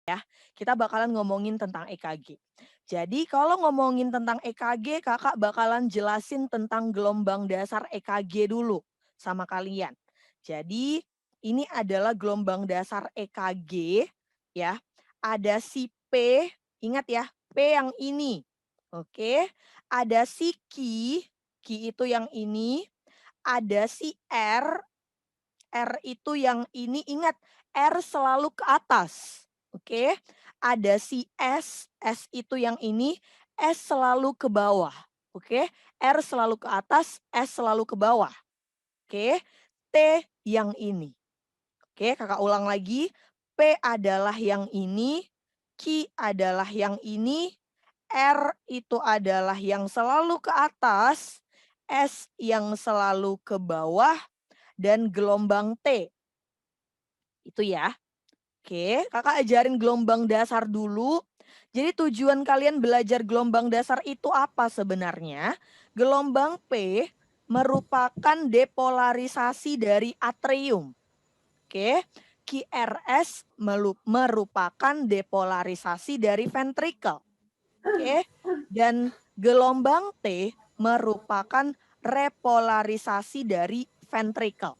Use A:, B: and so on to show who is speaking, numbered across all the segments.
A: ya, kita bakalan ngomongin tentang EKG. Jadi kalau ngomongin tentang EKG, Kakak bakalan jelasin tentang gelombang dasar EKG dulu sama kalian. Jadi ini adalah gelombang dasar EKG ya. Ada si P, ingat ya, P yang ini. Oke, ada si Q itu yang ini, ada si R itu yang ini, ingat R selalu ke atas. Oke. Ada si S itu yang ini, S selalu ke bawah. Oke. R selalu ke atas, S selalu ke bawah. Oke. T yang ini. Oke, Kakak ulang lagi. P adalah yang ini, Q adalah yang ini, R itu adalah yang selalu ke atas, S yang selalu ke bawah, dan gelombang T. Itu ya. Oke, Kakak ajarin gelombang dasar dulu. Jadi tujuan kalian belajar gelombang dasar itu apa sebenarnya? Gelombang P merupakan depolarisasi dari atrium. Oke, QRS merupakan depolarisasi dari ventricle. Oke, dan gelombang T merupakan repolarisasi dari ventricle.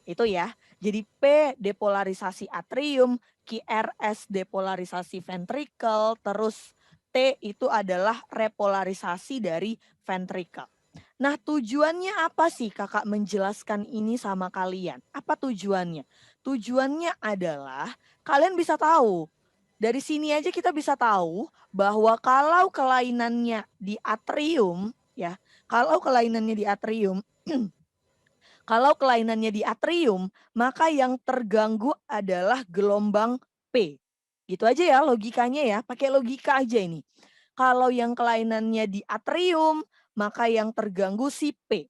A: Itu ya. Jadi P depolarisasi atrium, QRS depolarisasi ventricle, terus T itu adalah repolarisasi dari ventricle. Nah, tujuannya apa sih Kakak menjelaskan ini sama kalian? Apa tujuannya? Tujuannya adalah kalian bisa tahu. Dari sini aja kita bisa tahu bahwa kalau kelainannya di atrium ya, kalau kelainannya di atrium kalau kelainannya di atrium, maka yang terganggu adalah gelombang P. Gitu aja ya logikanya ya, pakai logika aja ini. Kalau yang kelainannya di atrium, maka yang terganggu si P.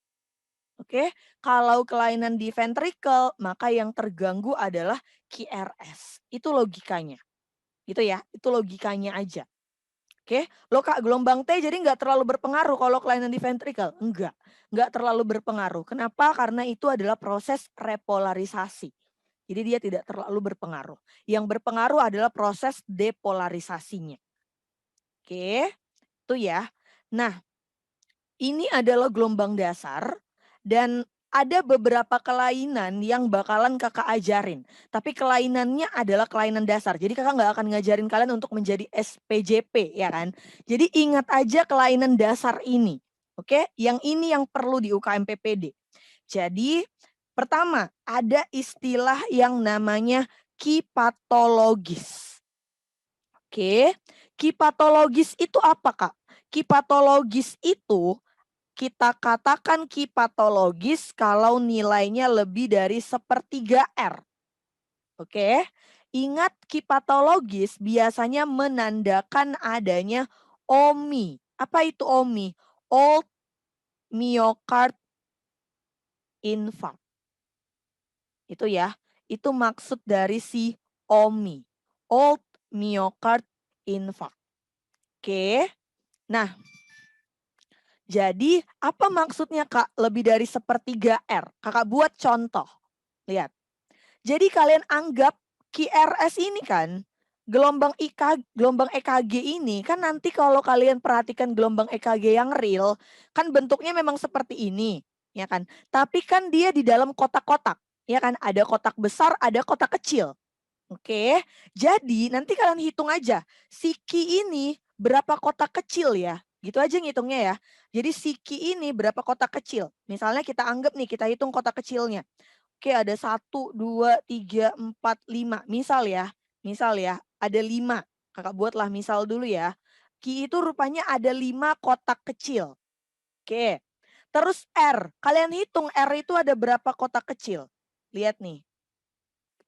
A: Oke, kalau kelainan di ventricle, maka yang terganggu adalah QRS. Itu logikanya. Gitu ya, itu logikanya aja. Oke, loh Kak, gelombang T jadi nggak terlalu berpengaruh kalau kelainan di ventricle? Enggak terlalu berpengaruh. Kenapa? Karena itu adalah proses repolarisasi. Jadi dia tidak terlalu berpengaruh. Yang berpengaruh adalah proses depolarisasinya. Oke, itu ya. Nah, ini adalah gelombang dasar dan ada beberapa kelainan yang bakalan Kakak ajarin. Tapi kelainannya adalah kelainan dasar. Jadi Kakak nggak akan ngajarin kalian untuk menjadi SPJP ya kan. Jadi ingat aja kelainan dasar ini. Oke, yang ini yang perlu di UKM PPD. Jadi pertama ada istilah yang namanya kipatologis. Oke, kipatologis itu apa Kak? Kipatologis itu kita katakan kipatologis kalau nilainya lebih dari sepertiga R. Oke, ingat kipatologis biasanya menandakan adanya OMI. Apa itu OMI? Old myocard infarct. Itu ya, itu maksud dari si OMI. Old myocard infarct. Oke, nah jadi apa maksudnya Kak lebih dari sepertiga R? Kakak buat contoh. Lihat. Jadi kalian anggap QRS ini kan gelombang EKG ini kan nanti kalau kalian perhatikan gelombang EKG yang real kan bentuknya memang seperti ini, ya kan? Tapi kan dia di dalam kotak-kotak, ya kan? Ada kotak besar, ada kotak kecil. Oke. Jadi nanti kalian hitung aja si Q ini berapa kotak kecil ya. Gitu aja ngitungnya ya. Jadi si Q ini berapa kotak kecil. Misalnya kita anggap nih kita hitung kotak kecilnya. Oke, ada 1, 2, 3, 4, 5. Misal ya, ada 5. Kakak buatlah misal dulu ya. Ki itu rupanya ada 5 kotak kecil. Oke. Terus R, kalian hitung R itu ada berapa kotak kecil? Lihat nih.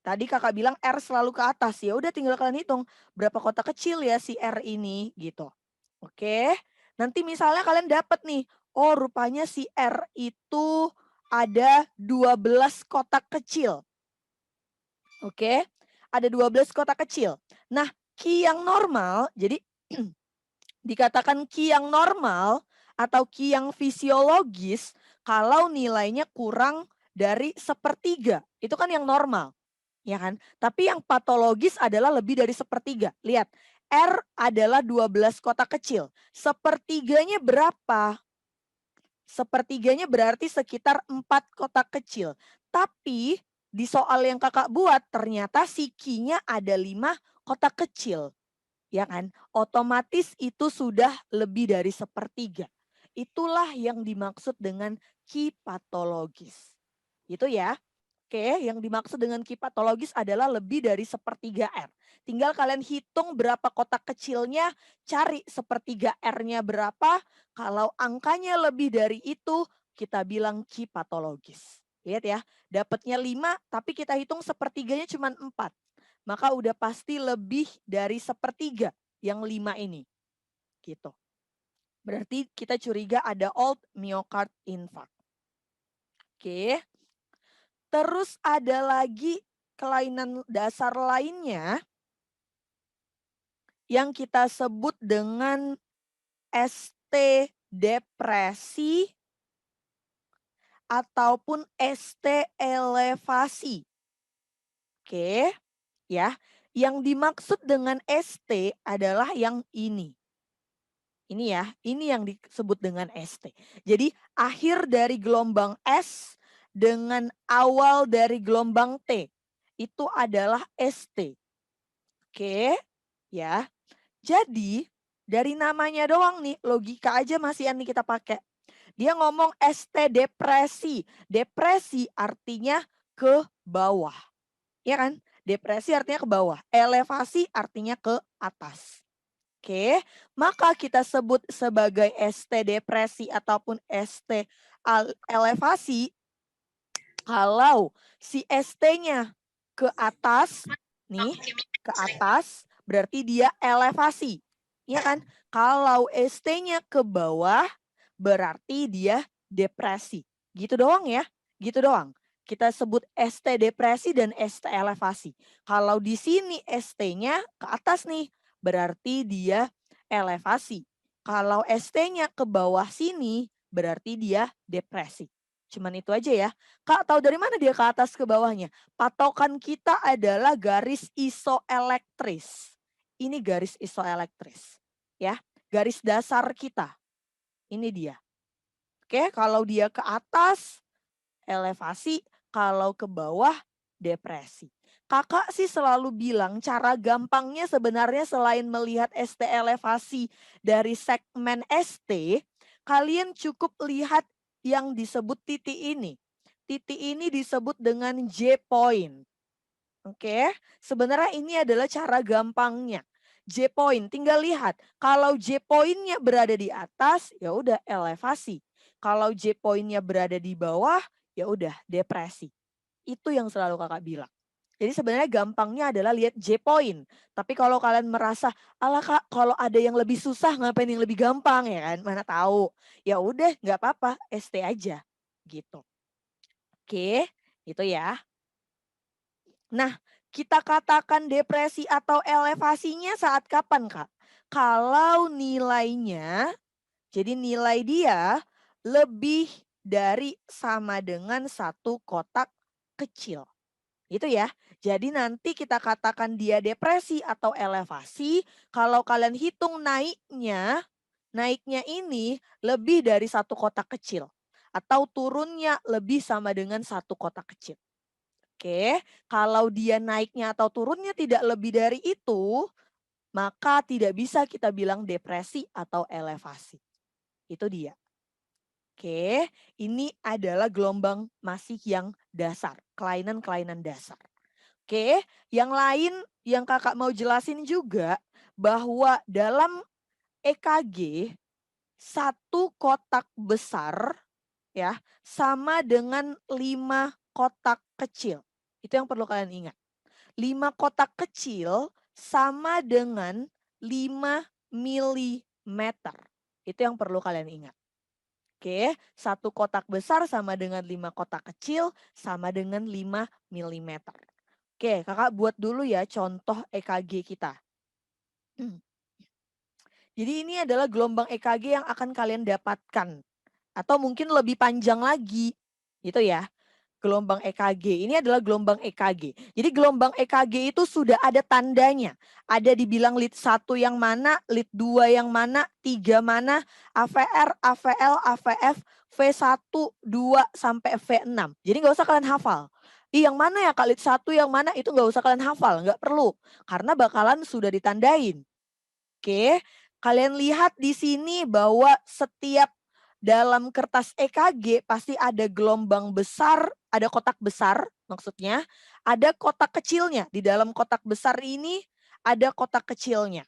A: Tadi Kakak bilang R selalu ke atas. Ya udah tinggal kalian hitung berapa kotak kecil ya si R ini gitu. Oke. Nanti misalnya kalian dapat nih, oh rupanya si R itu ada 12 kotak kecil. Oke, ada 12 kotak kecil. Nah, Q yang normal, jadi dikatakan Q yang normal atau Q yang fisiologis kalau nilainya kurang dari sepertiga. Itu kan yang normal. ya kan? Tapi yang patologis adalah lebih dari sepertiga. Lihat, R adalah 12 kotak kecil. Sepertiganya berapa? Sepertiganya berarti sekitar 4 kotak kecil. Tapi di soal yang kakak buat ternyata si Q-nya ada 5 kotak kecil. Ya kan? Otomatis itu sudah lebih dari sepertiga. Itulah yang dimaksud dengan Q patologis. Itu ya. Oke, yang dimaksud dengan Q patologis adalah lebih dari sepertiga R. Tinggal kalian hitung berapa kotak kecilnya, cari sepertiga R-nya berapa. Kalau angkanya lebih dari itu, kita bilang Q patologis. Lihat ya, dapatnya 5, tapi kita hitung sepertiganya cuma 4. Maka udah pasti lebih dari sepertiga yang 5 ini. Gitu. Berarti kita curiga ada old myocard infarct. Oke. Terus ada lagi kelainan dasar lainnya yang kita sebut dengan ST depresi ataupun ST elevasi. Oke, ya. Yang dimaksud dengan ST adalah yang ini. Ini ya, ini yang disebut dengan ST. Jadi akhir dari gelombang S dengan awal dari gelombang T itu adalah ST. Oke, ya. Jadi dari namanya doang nih, logika aja masih yang kita pakai. Dia ngomong ST depresi. Depresi artinya ke bawah. Ya kan? Depresi artinya ke bawah. Elevasi artinya ke atas. Oke, maka kita sebut sebagai ST depresi ataupun ST elevasi kalau si ST-nya ke atas, nih, ke atas berarti dia elevasi. Ya kan? Kalau ST-nya ke bawah berarti dia depresi. Gitu doang ya. Gitu doang. Kita sebut ST depresi dan ST elevasi. Kalau di sini ST-nya ke atas nih, berarti dia elevasi. Kalau ST-nya ke bawah sini, berarti dia depresi. Cuman itu aja ya. Kak, tahu dari mana dia ke atas ke bawahnya? Patokan kita adalah garis isoelektris. Ini garis isoelektris. Ya, garis dasar kita. Ini dia. Oke, kalau dia ke atas elevasi, kalau ke bawah depresi. Kakak sih selalu bilang cara gampangnya sebenarnya selain melihat ST elevasi dari segmen ST, kalian cukup lihat yang disebut titik ini. Titik ini disebut dengan J point. Oke, sebenarnya ini adalah cara gampangnya. J point, tinggal lihat. Kalau J point-nya berada di atas, ya udah elevasi. Kalau J point-nya berada di bawah, ya udah depresi. Itu yang selalu kakak bilang. Jadi sebenarnya gampangnya adalah lihat J point. Tapi kalau kalian merasa, ala kak, kalau ada yang lebih susah ngapain yang lebih gampang ya kan? Mana tahu. Ya udah, nggak apa-apa, ST aja, gitu. Oke, itu ya. Nah, kita katakan depresi atau elevasinya saat kapan, Kak? Kalau nilainya, jadi nilai dia lebih dari sama dengan satu kotak kecil. Itu ya. Jadi nanti kita katakan dia depresi atau elevasi, kalau kalian hitung naiknya, naiknya ini lebih dari satu kotak kecil. Atau turunnya lebih sama dengan satu kotak kecil. Oke, kalau dia naiknya atau turunnya tidak lebih dari itu, maka tidak bisa kita bilang depresi atau elevasi. Itu dia. Oke, ini adalah gelombang masih yang dasar, kelainan-kelainan dasar. Oke, yang lain yang kakak mau jelasin juga bahwa dalam EKG satu kotak besar ya sama dengan 5 kotak kecil. Itu yang perlu kalian ingat. 5 kotak kecil sama dengan 5 milimeter. Itu yang perlu kalian ingat. Oke, satu kotak besar sama dengan 5 kotak kecil sama dengan 5 milimeter. Oke, kakak buat dulu ya contoh EKG kita. Jadi ini adalah gelombang EKG yang akan kalian dapatkan. Atau mungkin lebih panjang lagi. Gitu ya. gelombang EKG. Ini adalah gelombang EKG. Jadi gelombang EKG itu sudah ada tandanya. Ada dibilang lead 1 yang mana, lead 2 yang mana, 3 mana, AVR, AVL, AVF, V1, 2, sampai V6. Jadi nggak usah kalian hafal. Yang mana ya Kak, lead 1 yang mana itu nggak usah kalian hafal, nggak perlu. Karena bakalan sudah ditandain. Oke, kalian lihat di sini bahwa setiap dalam kertas EKG pasti ada gelombang besar, ada kotak besar maksudnya, ada kotak kecilnya. Di dalam kotak besar ini ada kotak kecilnya.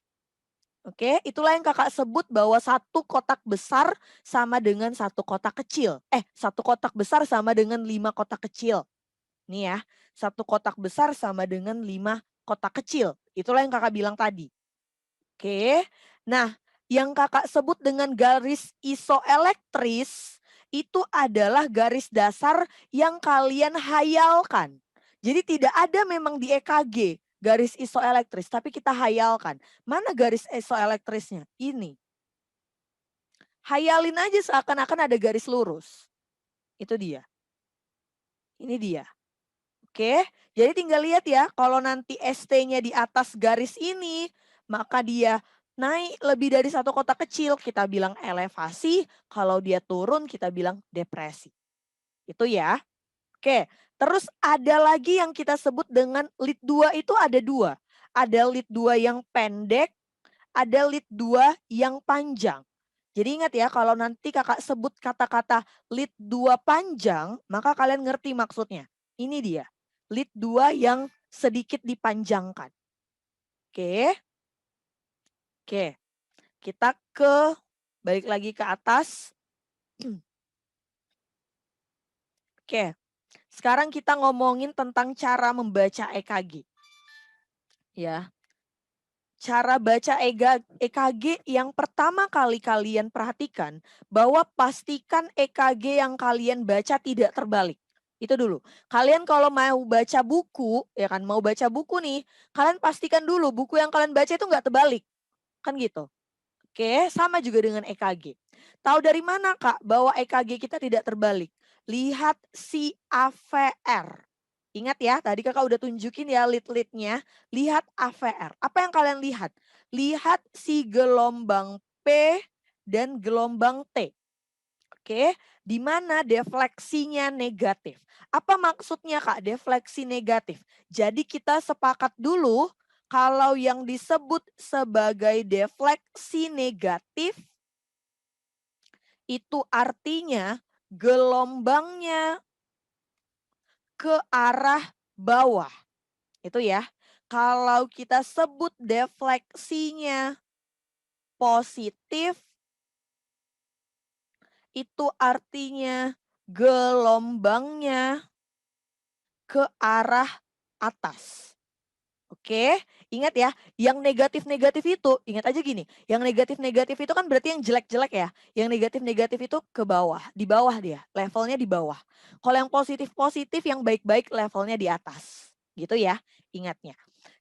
A: Oke, itulah yang kakak sebut bahwa satu kotak besar sama dengan satu kotak kecil. Satu kotak besar sama dengan 5 kotak kecil. Nih ya, satu kotak besar sama dengan 5 kotak kecil. Itulah yang kakak bilang tadi. Oke, nah yang kakak sebut dengan garis isoelektris itu adalah garis dasar yang kalian hayalkan. Jadi tidak ada memang di EKG garis isoelektris, tapi kita hayalkan. Mana garis isoelektrisnya? Ini. Hayalin aja seakan-akan ada garis lurus. Itu dia. Ini dia. Oke, jadi tinggal lihat ya, kalau nanti ST-nya di atas garis ini, maka dia naik lebih dari satu kotak kecil, kita bilang elevasi. Kalau dia turun, kita bilang depresi. Itu ya. Oke, terus ada lagi yang kita sebut dengan lead 2 itu ada 2. Ada lead 2 yang pendek, ada lead 2 yang panjang. Jadi ingat ya, kalau nanti kakak sebut kata-kata lead 2 panjang, maka kalian ngerti maksudnya. Ini dia, lead 2 yang sedikit dipanjangkan. Oke. Oke, kita balik lagi ke atas. Oke, sekarang kita ngomongin tentang cara membaca EKG. Ya, cara baca EKG yang pertama kali kalian perhatikan bahwa pastikan EKG yang kalian baca tidak terbalik. Itu dulu. Kalian kalau mau baca buku, ya kan mau baca buku nih, kalian pastikan dulu buku yang kalian baca itu nggak terbalik. Kan gitu. Oke, sama juga dengan EKG. Tahu dari mana Kak bahwa EKG kita tidak terbalik? Lihat si AVR. Ingat ya, tadi kakak udah tunjukin ya lead-leadnya. Lihat AVR. Apa yang kalian lihat? Lihat si gelombang P dan gelombang T. Oke, di mana defleksinya negatif. Apa maksudnya Kak defleksi negatif? Jadi kita sepakat dulu kalau yang disebut sebagai defleksi negatif itu artinya gelombangnya ke arah bawah. Itu ya. Kalau kita sebut defleksinya positif, itu artinya gelombangnya ke arah atas. Oke, ingat ya, yang negatif-negatif itu, ingat aja gini, yang negatif-negatif itu kan berarti yang jelek-jelek ya. Yang negatif-negatif itu ke bawah, di bawah dia, levelnya di bawah. Kalau yang positif-positif, yang baik-baik levelnya di atas. Gitu ya, ingatnya.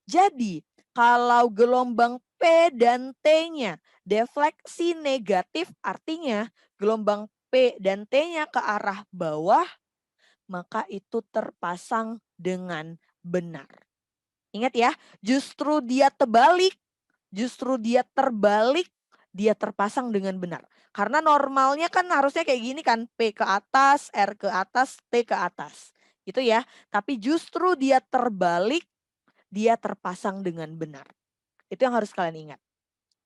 A: Jadi, kalau gelombang P dan T-nya defleksi negatif artinya gelombang P dan T-nya ke arah bawah, maka itu terpasang dengan benar. Ingat ya, justru dia terbalik, dia terpasang dengan benar. Karena normalnya kan harusnya kayak gini kan, P ke atas, R ke atas, T ke atas. Gitu ya, tapi justru dia terbalik, dia terpasang dengan benar. Itu yang harus kalian ingat.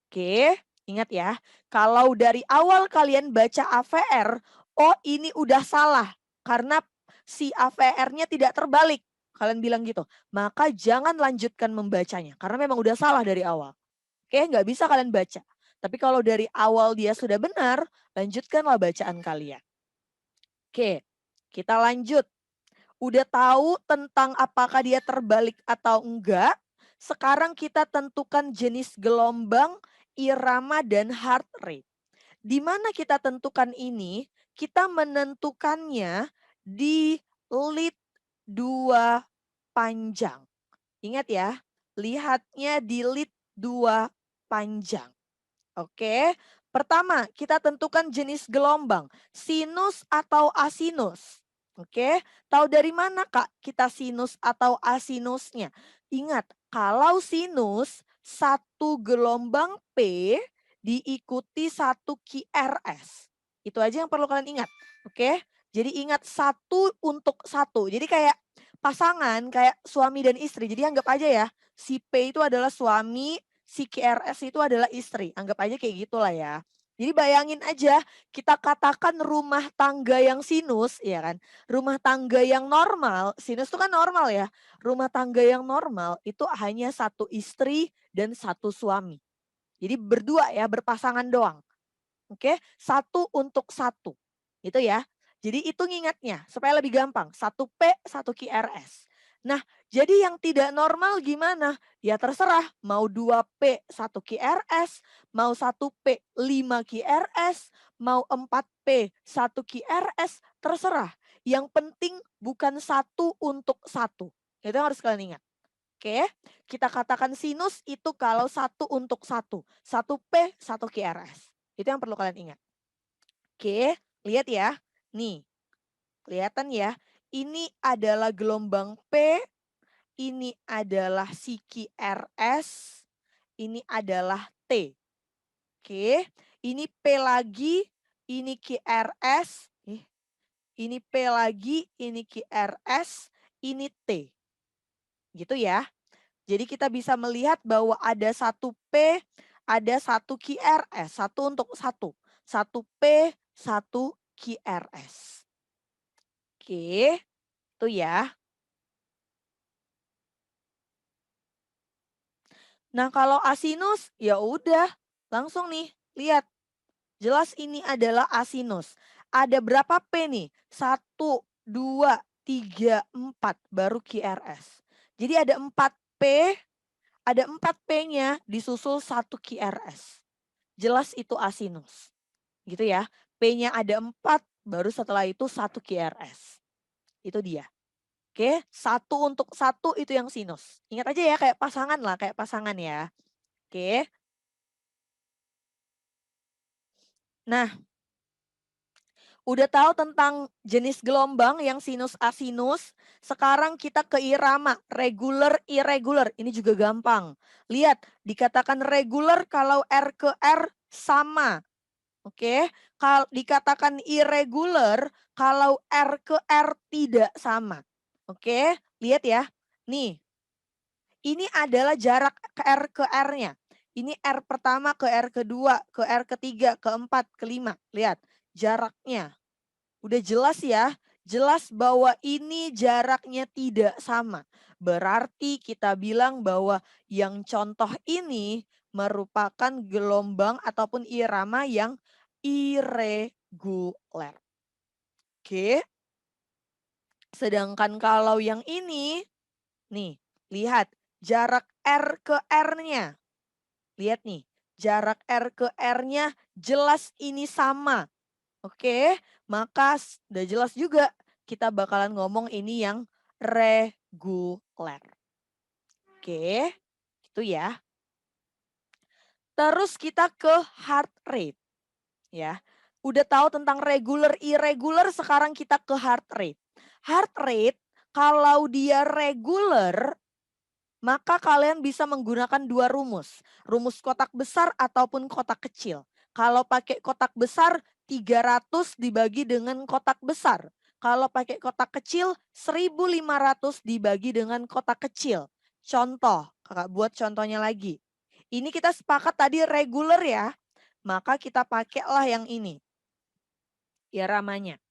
A: Oke, ingat ya, kalau dari awal kalian baca AVR, oh ini udah salah karena si AVR-nya tidak terbalik. Kalian bilang gitu, maka jangan lanjutkan membacanya karena memang udah salah dari awal. Oke, nggak bisa kalian baca. Tapi kalau dari awal dia sudah benar, lanjutkanlah bacaan kalian. Oke, kita lanjut. Udah tahu tentang apakah dia terbalik atau enggak. Sekarang kita tentukan jenis gelombang, irama, dan heart rate. Di mana kita tentukan ini? Kita menentukannya di lead 2 panjang. Ingat ya, lihatnya di lead 2 panjang. Oke, pertama kita tentukan jenis gelombang, sinus atau asinus. Oke, tahu dari mana Kak kita sinus atau asinusnya? Ingat, kalau sinus satu gelombang P diikuti satu QRS. Itu aja yang perlu kalian ingat. Oke, jadi ingat satu untuk satu. Jadi kayak pasangan, kayak suami dan istri. Jadi anggap aja ya, si P itu adalah suami, si QRS itu adalah istri. Anggap aja kayak gitulah ya. Jadi bayangin aja, kita katakan rumah tangga yang sinus, ya kan? Rumah tangga yang normal, sinus itu kan normal ya. Rumah tangga yang normal itu hanya satu istri dan satu suami. Jadi berdua ya, berpasangan doang. Oke, satu untuk satu. Itu ya. Jadi itu ngingatnya supaya lebih gampang. Satu P, satu QRS. Nah, jadi yang tidak normal gimana? Ya terserah, mau 2P, 1 QRS, mau 1P, 5 QRS, mau 4P, 1 QRS, terserah. Yang penting bukan satu untuk satu. Itu yang harus kalian ingat. Oke, kita katakan sinus itu kalau satu untuk satu. 1P, 1 QRS. Itu yang perlu kalian ingat. Oke, lihat ya. Nih, kelihatan ya. Ini adalah gelombang P, ini adalah si QRS, ini adalah T. Oke, ini P lagi, ini QRS, ini P lagi, ini QRS, ini T. Gitu ya. Jadi kita bisa melihat bahwa ada satu P, ada satu QRS, satu untuk satu. Satu P, satu QRS. Oke, itu ya. Nah kalau asinus, ya udah langsung nih, lihat. Jelas ini adalah asinus. Ada berapa P nih? 1, 2, 3, 4 baru QRS. Jadi ada 4 P, ada 4 P-nya disusul 1 QRS. Jelas itu asinus. Gitu ya. P-nya ada 4, baru setelah itu 1 QRS. Itu dia. Oke, satu untuk satu itu yang sinus. Ingat aja ya kayak pasangan lah, kayak pasangan ya. Oke. Nah, udah tahu tentang jenis gelombang yang sinus asinus. Sekarang kita ke irama, regular, irregular. Ini juga gampang. Lihat, dikatakan regular kalau R ke R sama. Oke, kalau dikatakan irregular kalau R ke R tidak sama. Oke, lihat ya. Nih, ini adalah jarak ke R ke R-nya. Ini R pertama ke R kedua, ke R ketiga, keempat, kelima. Lihat, jaraknya. Udah jelas ya, jelas bahwa ini jaraknya tidak sama. Berarti kita bilang bahwa yang contoh ini merupakan gelombang ataupun irama yang irregular. Oke. Sedangkan kalau yang ini, nih, lihat jarak R ke R-nya. Lihat nih, jarak R ke R-nya jelas ini sama. Oke, maka udah jelas juga kita bakalan ngomong ini yang reguler. Oke, itu ya. Terus kita ke heart rate ya. Udah tahu tentang regular, irregular, sekarang kita ke heart rate. Heart rate kalau dia regular maka kalian bisa menggunakan dua rumus. Rumus kotak besar ataupun kotak kecil. Kalau pakai kotak besar 300 dibagi dengan kotak besar. Kalau pakai kotak kecil 1.500 dibagi dengan kotak kecil. Contoh, kakak buat contohnya lagi. Ini kita sepakat tadi regular ya. Maka kita pakailah yang ini. Iramanya.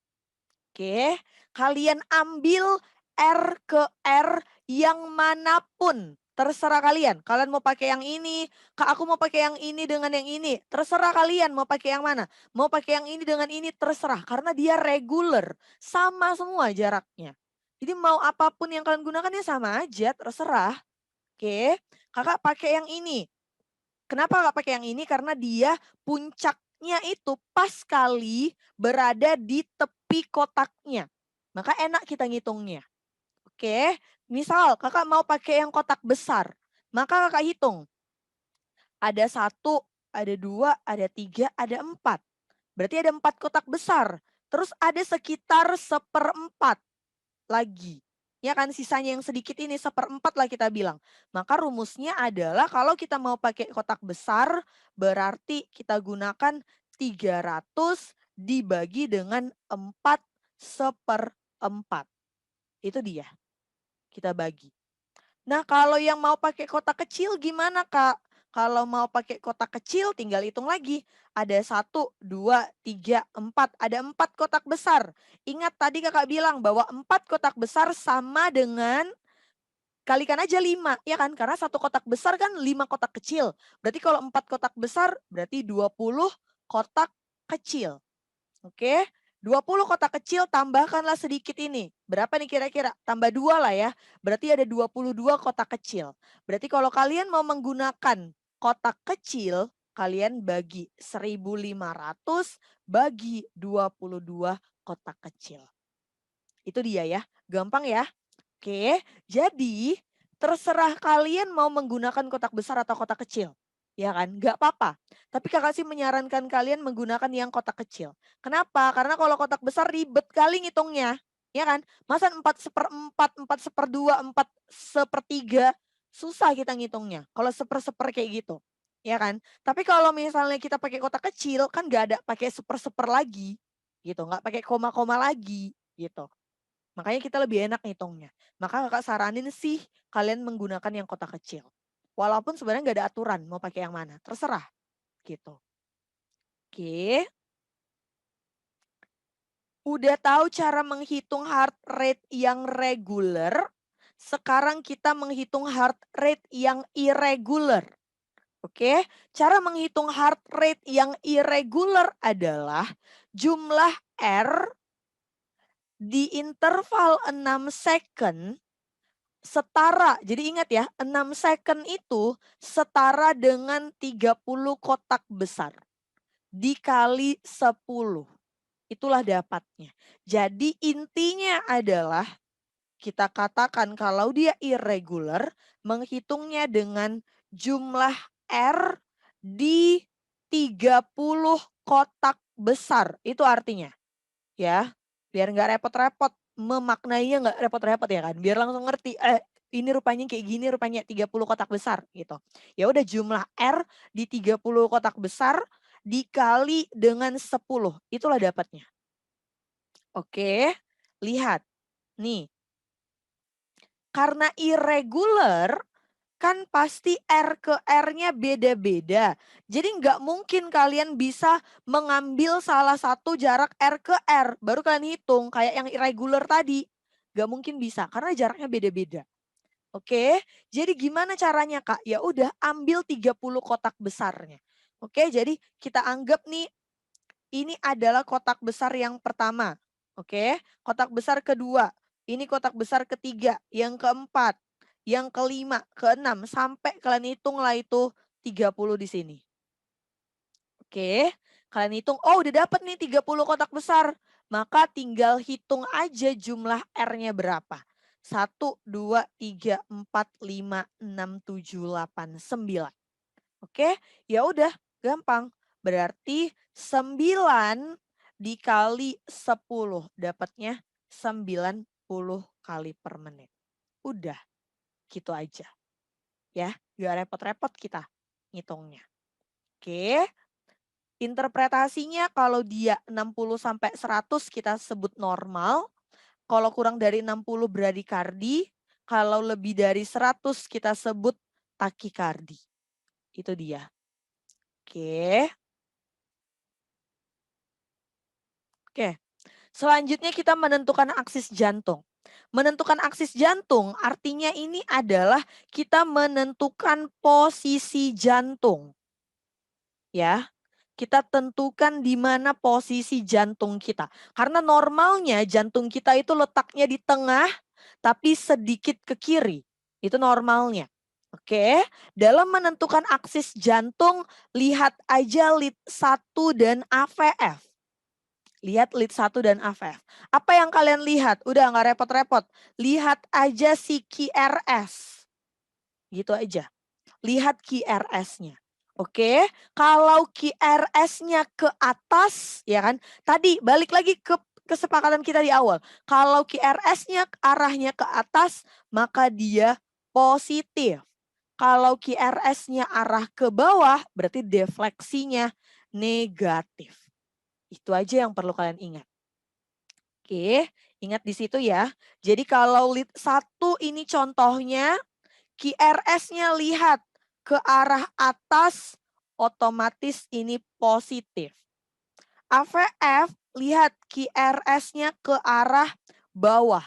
A: Oke, kalian ambil R ke R yang manapun. Terserah kalian. Kalian mau pakai yang ini, Kak aku mau pakai yang ini dengan yang ini. Terserah kalian mau pakai yang mana. Mau pakai yang ini dengan ini terserah. Karena dia regular. Sama semua jaraknya. Jadi mau apapun yang kalian gunakan ya sama aja, terserah. Oke, kakak pakai yang ini. Kenapa kakak pakai yang ini? Karena dia puncaknya itu pas sekali berada di tepi kotaknya. Maka enak kita ngitungnya. Oke, misal kakak mau pakai yang kotak besar. Maka kakak hitung. Ada 1, ada 2, ada 3, ada 4. Berarti ada 4 kotak besar. Terus ada sekitar 1/4 lagi. Ya kan, sisanya yang sedikit ini 1/4 lah kita bilang. Maka rumusnya adalah kalau kita mau pakai kotak besar, berarti kita gunakan 300 dibagi dengan 4/4. Itu dia, kita bagi. Nah, kalau yang mau pakai kotak kecil gimana, Kak? Kalau mau pakai kotak kecil tinggal hitung lagi. Ada 1, 2, 3, 4. Ada 4 kotak besar. Ingat tadi Kakak bilang bahwa 4 kotak besar sama dengan kalikan aja 5, ya kan? Karena satu kotak besar kan 5 kotak kecil. Berarti kalau 4 kotak besar berarti 20 kotak kecil. Oke, 20 kotak kecil tambahkanlah sedikit ini. Berapa nih kira-kira? Tambah 2 lah ya. Berarti ada 22 kotak kecil. Berarti kalau kalian mau menggunakan kotak kecil, kalian bagi 1.500 bagi 22 kotak kecil. Itu dia ya, gampang ya. Oke, jadi terserah kalian mau menggunakan kotak besar atau kotak kecil. Ya kan, nggak apa-apa. Tapi kakak sih menyarankan kalian menggunakan yang kotak kecil. Kenapa? Karena kalau kotak besar ribet kali ngitungnya. Ya kan, masa 4/4, 4/2, 4/3. Susah kita ngitungnya. Kalau seper-seper kayak gitu. Ya kan, tapi kalau misalnya kita pakai kotak kecil kan nggak ada pakai seper-seper lagi. Gitu, nggak pakai koma-koma lagi gitu. Makanya kita lebih enak ngitungnya. Maka Kakak saranin sih kalian menggunakan yang kotak kecil. Walaupun sebenarnya nggak ada aturan mau pakai yang mana, terserah gitu. Oke, udah tahu cara menghitung heart rate yang reguler. Sekarang kita menghitung heart rate yang irregular. Oke, cara menghitung heart rate yang irregular adalah jumlah R di interval 6 second setara, jadi ingat ya, 6 second itu setara dengan 30 kotak besar. Dikali 10. Itulah dapatnya. Jadi intinya adalah kita katakan kalau dia irregular, menghitungnya dengan jumlah R di 30 kotak besar. Itu artinya. Ya, biar nggak repot-repot, memaknainya nggak repot-repot ya kan, biar langsung ngerti, ini rupanya kayak gini, rupanya 30 kotak besar gitu. Ya udah jumlah R di 30 kotak besar dikali dengan 10, itulah dapatnya. Oke, lihat nih, karena irregular kan pasti R ke R-nya beda-beda. Jadi nggak mungkin kalian bisa mengambil salah satu jarak R ke R. Baru kalian hitung kayak yang irregular tadi. Nggak mungkin bisa karena jaraknya beda-beda. Oke, jadi gimana caranya Kak? Ya udah ambil 30 kotak besarnya. Oke, jadi kita anggap nih ini adalah kotak besar yang pertama. Oke, kotak besar kedua. Ini kotak besar ketiga, yang keempat, yang kelima, keenam, sampai kalian hitung lah itu 30 di sini. Oke, kalian hitung, oh udah dapet nih 30 kotak besar. Maka tinggal hitung aja jumlah R-nya berapa. 1, 2, 3, 4, 5, 6, 7, 8, 9. Oke, ya udah gampang. Berarti 9 dikali 10 dapatnya 90 kali per menit. Udah, gitu aja. Ya, gak repot-repot kita ngitungnya. Oke, interpretasinya kalau dia 60 sampai 100 kita sebut normal. Kalau kurang dari 60 bradikardi, kalau lebih dari 100 kita sebut takikardi. Itu dia. Oke. Oke. Selanjutnya kita menentukan aksis jantung. Menentukan aksis jantung artinya ini adalah kita menentukan posisi jantung. Ya, kita tentukan di mana posisi jantung kita. Karena normalnya jantung kita itu letaknya di tengah tapi sedikit ke kiri. Itu normalnya. Oke, dalam menentukan aksis jantung lihat aja lead 1 dan AVF. Lihat lead 1 dan AVF. Apa yang kalian lihat? Udah nggak repot-repot. Lihat aja si QRS. Gitu aja. Lihat QRS-nya. Oke, kalau QRS-nya ke atas, ya kan? Tadi balik lagi ke kesepakatan kita di awal. Kalau QRS-nya arahnya ke atas, maka dia positif. Kalau QRS-nya arah ke bawah, berarti defleksinya negatif. Itu aja yang perlu kalian ingat. Oke, ingat di situ ya. Jadi kalau lead 1 ini contohnya, QRS-nya lihat ke arah atas, otomatis ini positif. AVF lihat QRS-nya ke arah bawah,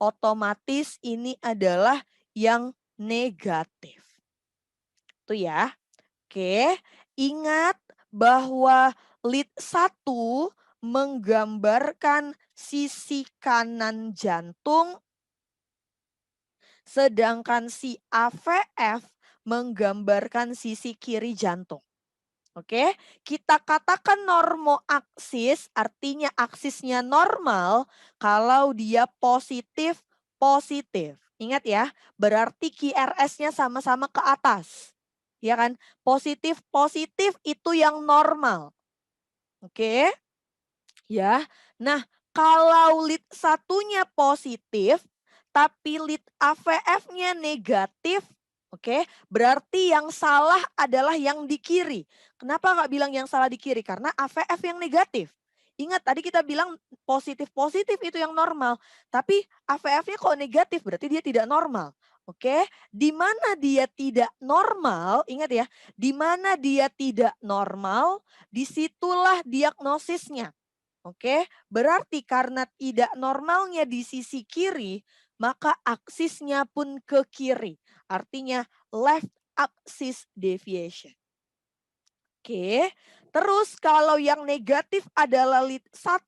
A: otomatis ini adalah yang negatif. Itu ya. Oke, ingat bahwa lead 1 menggambarkan sisi kanan jantung, sedangkan si AVF menggambarkan sisi kiri jantung. Oke, kita katakan normoaksis, artinya aksisnya normal kalau dia positif, positif. Ingat ya, berarti QRS-nya sama-sama ke atas. Ya kan? Positif, positif itu yang normal. Oke, ya. Nah, kalau lead satunya positif, tapi lead AVF-nya negatif, oke, berarti yang salah adalah yang di kiri. Kenapa nggak bilang yang salah di kiri? Karena AVF yang negatif. Ingat tadi kita bilang positif-positif itu yang normal. Tapi AVF-nya kok negatif berarti dia tidak normal. Oke, di mana dia tidak normal, ingat ya, di mana dia tidak normal, disitulah diagnosisnya. Oke, berarti karena tidak normalnya di sisi kiri, maka aksisnya pun ke kiri. Artinya left axis deviation. Oke, terus kalau yang negatif adalah lead 1,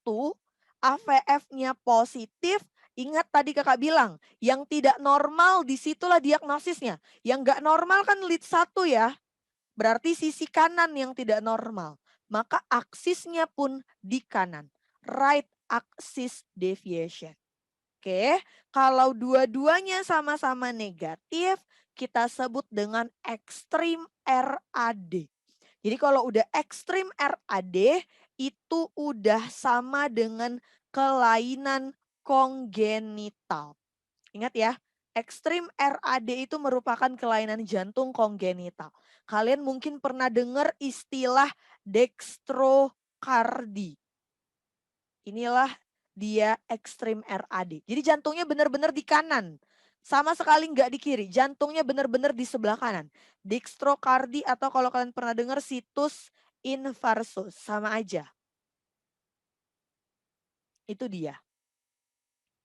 A: AVF-nya positif, ingat tadi kakak bilang, yang tidak normal disitulah diagnosisnya. Yang nggak normal kan lead 1 ya, berarti sisi kanan yang tidak normal. Maka aksisnya pun di kanan. Right axis deviation. Oke, kalau dua-duanya sama-sama negatif, kita sebut dengan ekstrim RAD. Jadi kalau udah ekstrim RAD, itu udah sama dengan kelainan kongenital. Ingat ya, ekstrim RAD itu merupakan kelainan jantung kongenital. Kalian mungkin pernah dengar istilah dextrokardi. Inilah dia ekstrim RAD. Jadi jantungnya benar-benar di kanan. Sama sekali nggak di kiri, jantungnya benar-benar di sebelah kanan. Dextrokardi atau kalau kalian pernah dengar situs infarsus, sama aja. Itu dia.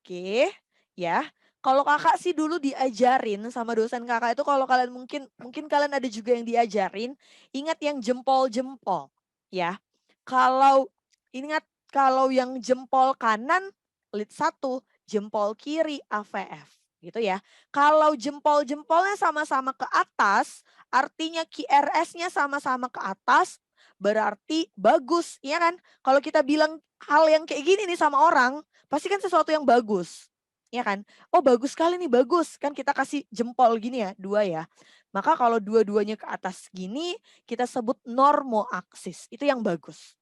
A: Oke, ya. Kalau kakak sih dulu diajarin sama dosen kakak itu kalau kalian mungkin mungkin kalian ada juga yang diajarin, ingat yang jempol-jempol, ya. Kalau ingat kalau yang jempol kanan lead 1, jempol kiri AVF, gitu ya. Kalau jempol-jempolnya sama-sama ke atas, artinya QRS-nya sama-sama ke atas, berarti bagus, ya kan? Kalau kita bilang hal yang kayak gini nih sama orang, pasti kan sesuatu yang bagus, ya kan? Oh bagus sekali nih, bagus. Kan kita kasih jempol gini ya, 2 ya. Maka kalau dua-duanya ke atas gini, kita sebut normoaksis, itu yang bagus.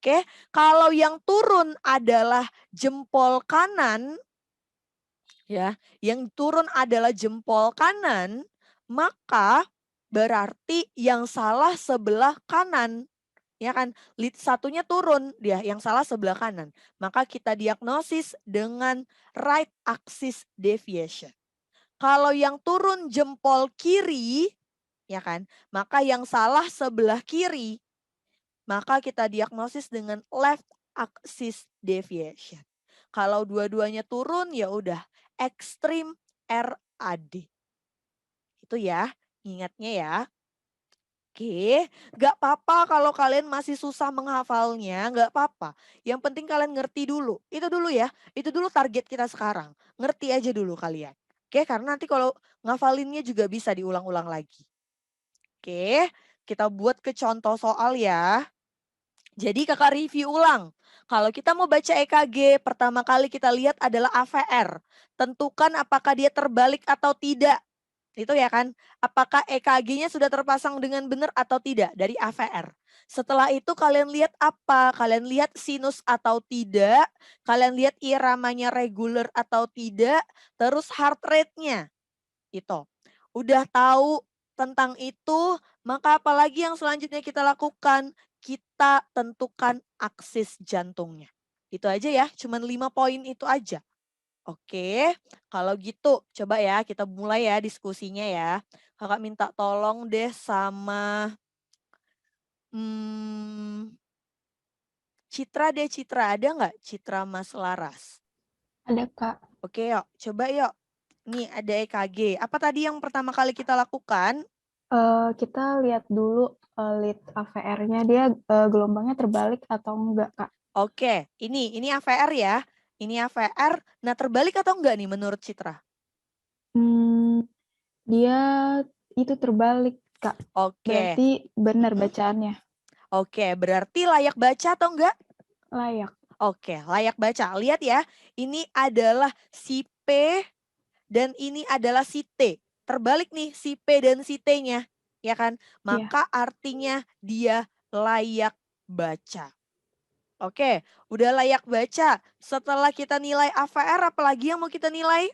A: Oke, kalau yang turun adalah jempol kanan, ya, yang turun adalah jempol kanan, maka berarti yang salah sebelah kanan. Ya kan, lead satunya turun, dia yang salah sebelah kanan. Maka kita diagnosis dengan right axis deviation. Kalau yang turun jempol kiri, ya kan, maka yang salah sebelah kiri. Maka kita diagnosis dengan left axis deviation. Kalau dua-duanya turun ya udah ekstrim RAD. Itu ya, ingatnya ya. Oke, nggak apa-apa kalau kalian masih susah menghafalnya, nggak apa-apa. Yang penting kalian ngerti dulu. Itu dulu ya, itu dulu target kita sekarang. Ngerti aja dulu kalian. Oke, karena nanti kalau ngafalinnya juga bisa diulang-ulang lagi. Oke, kita buat ke contoh soal ya. Jadi kakak review ulang. Kalau kita mau baca EKG, pertama kali kita lihat adalah AVR. Tentukan apakah dia terbalik atau tidak. Itu ya kan? Apakah EKG-nya sudah terpasang dengan benar atau tidak dari AVR? Setelah itu kalian lihat apa? Kalian lihat sinus atau tidak? Kalian lihat iramanya reguler atau tidak? Terus heart rate-nya. Itu. Udah tahu tentang itu, maka apalagi yang selanjutnya kita lakukan? Kita tentukan aksis jantungnya. Itu aja ya, cuman 5 poin itu aja. Oke, kalau gitu coba ya kita mulai ya diskusinya ya. Kakak minta tolong deh sama hmm, Citra deh, Citra. Ada nggak Citra Mas Laras?
B: Ada Kak.
A: Oke yuk, coba yuk. Nih ada EKG. Apa tadi yang pertama kali kita lakukan?
B: Kita lihat dulu lead AVR-nya dia gelombangnya terbalik atau enggak Kak?
A: Oke, ini AVR ya. Ini AVR. Nah terbalik atau enggak nih menurut Citra?
B: Dia itu terbalik Kak.
A: Oke.
B: Berarti benar
A: Mm-mm.
B: bacaannya.
A: Oke, berarti layak baca atau enggak?
B: Layak.
A: Oke, layak baca. Lihat ya, ini adalah si P dan ini adalah si T. Terbalik nih si P dan si T-nya, ya kan?
B: Iya.
A: Maka artinya dia layak baca. Oke, udah layak baca. Setelah kita nilai AVR, apalagi yang mau kita nilai?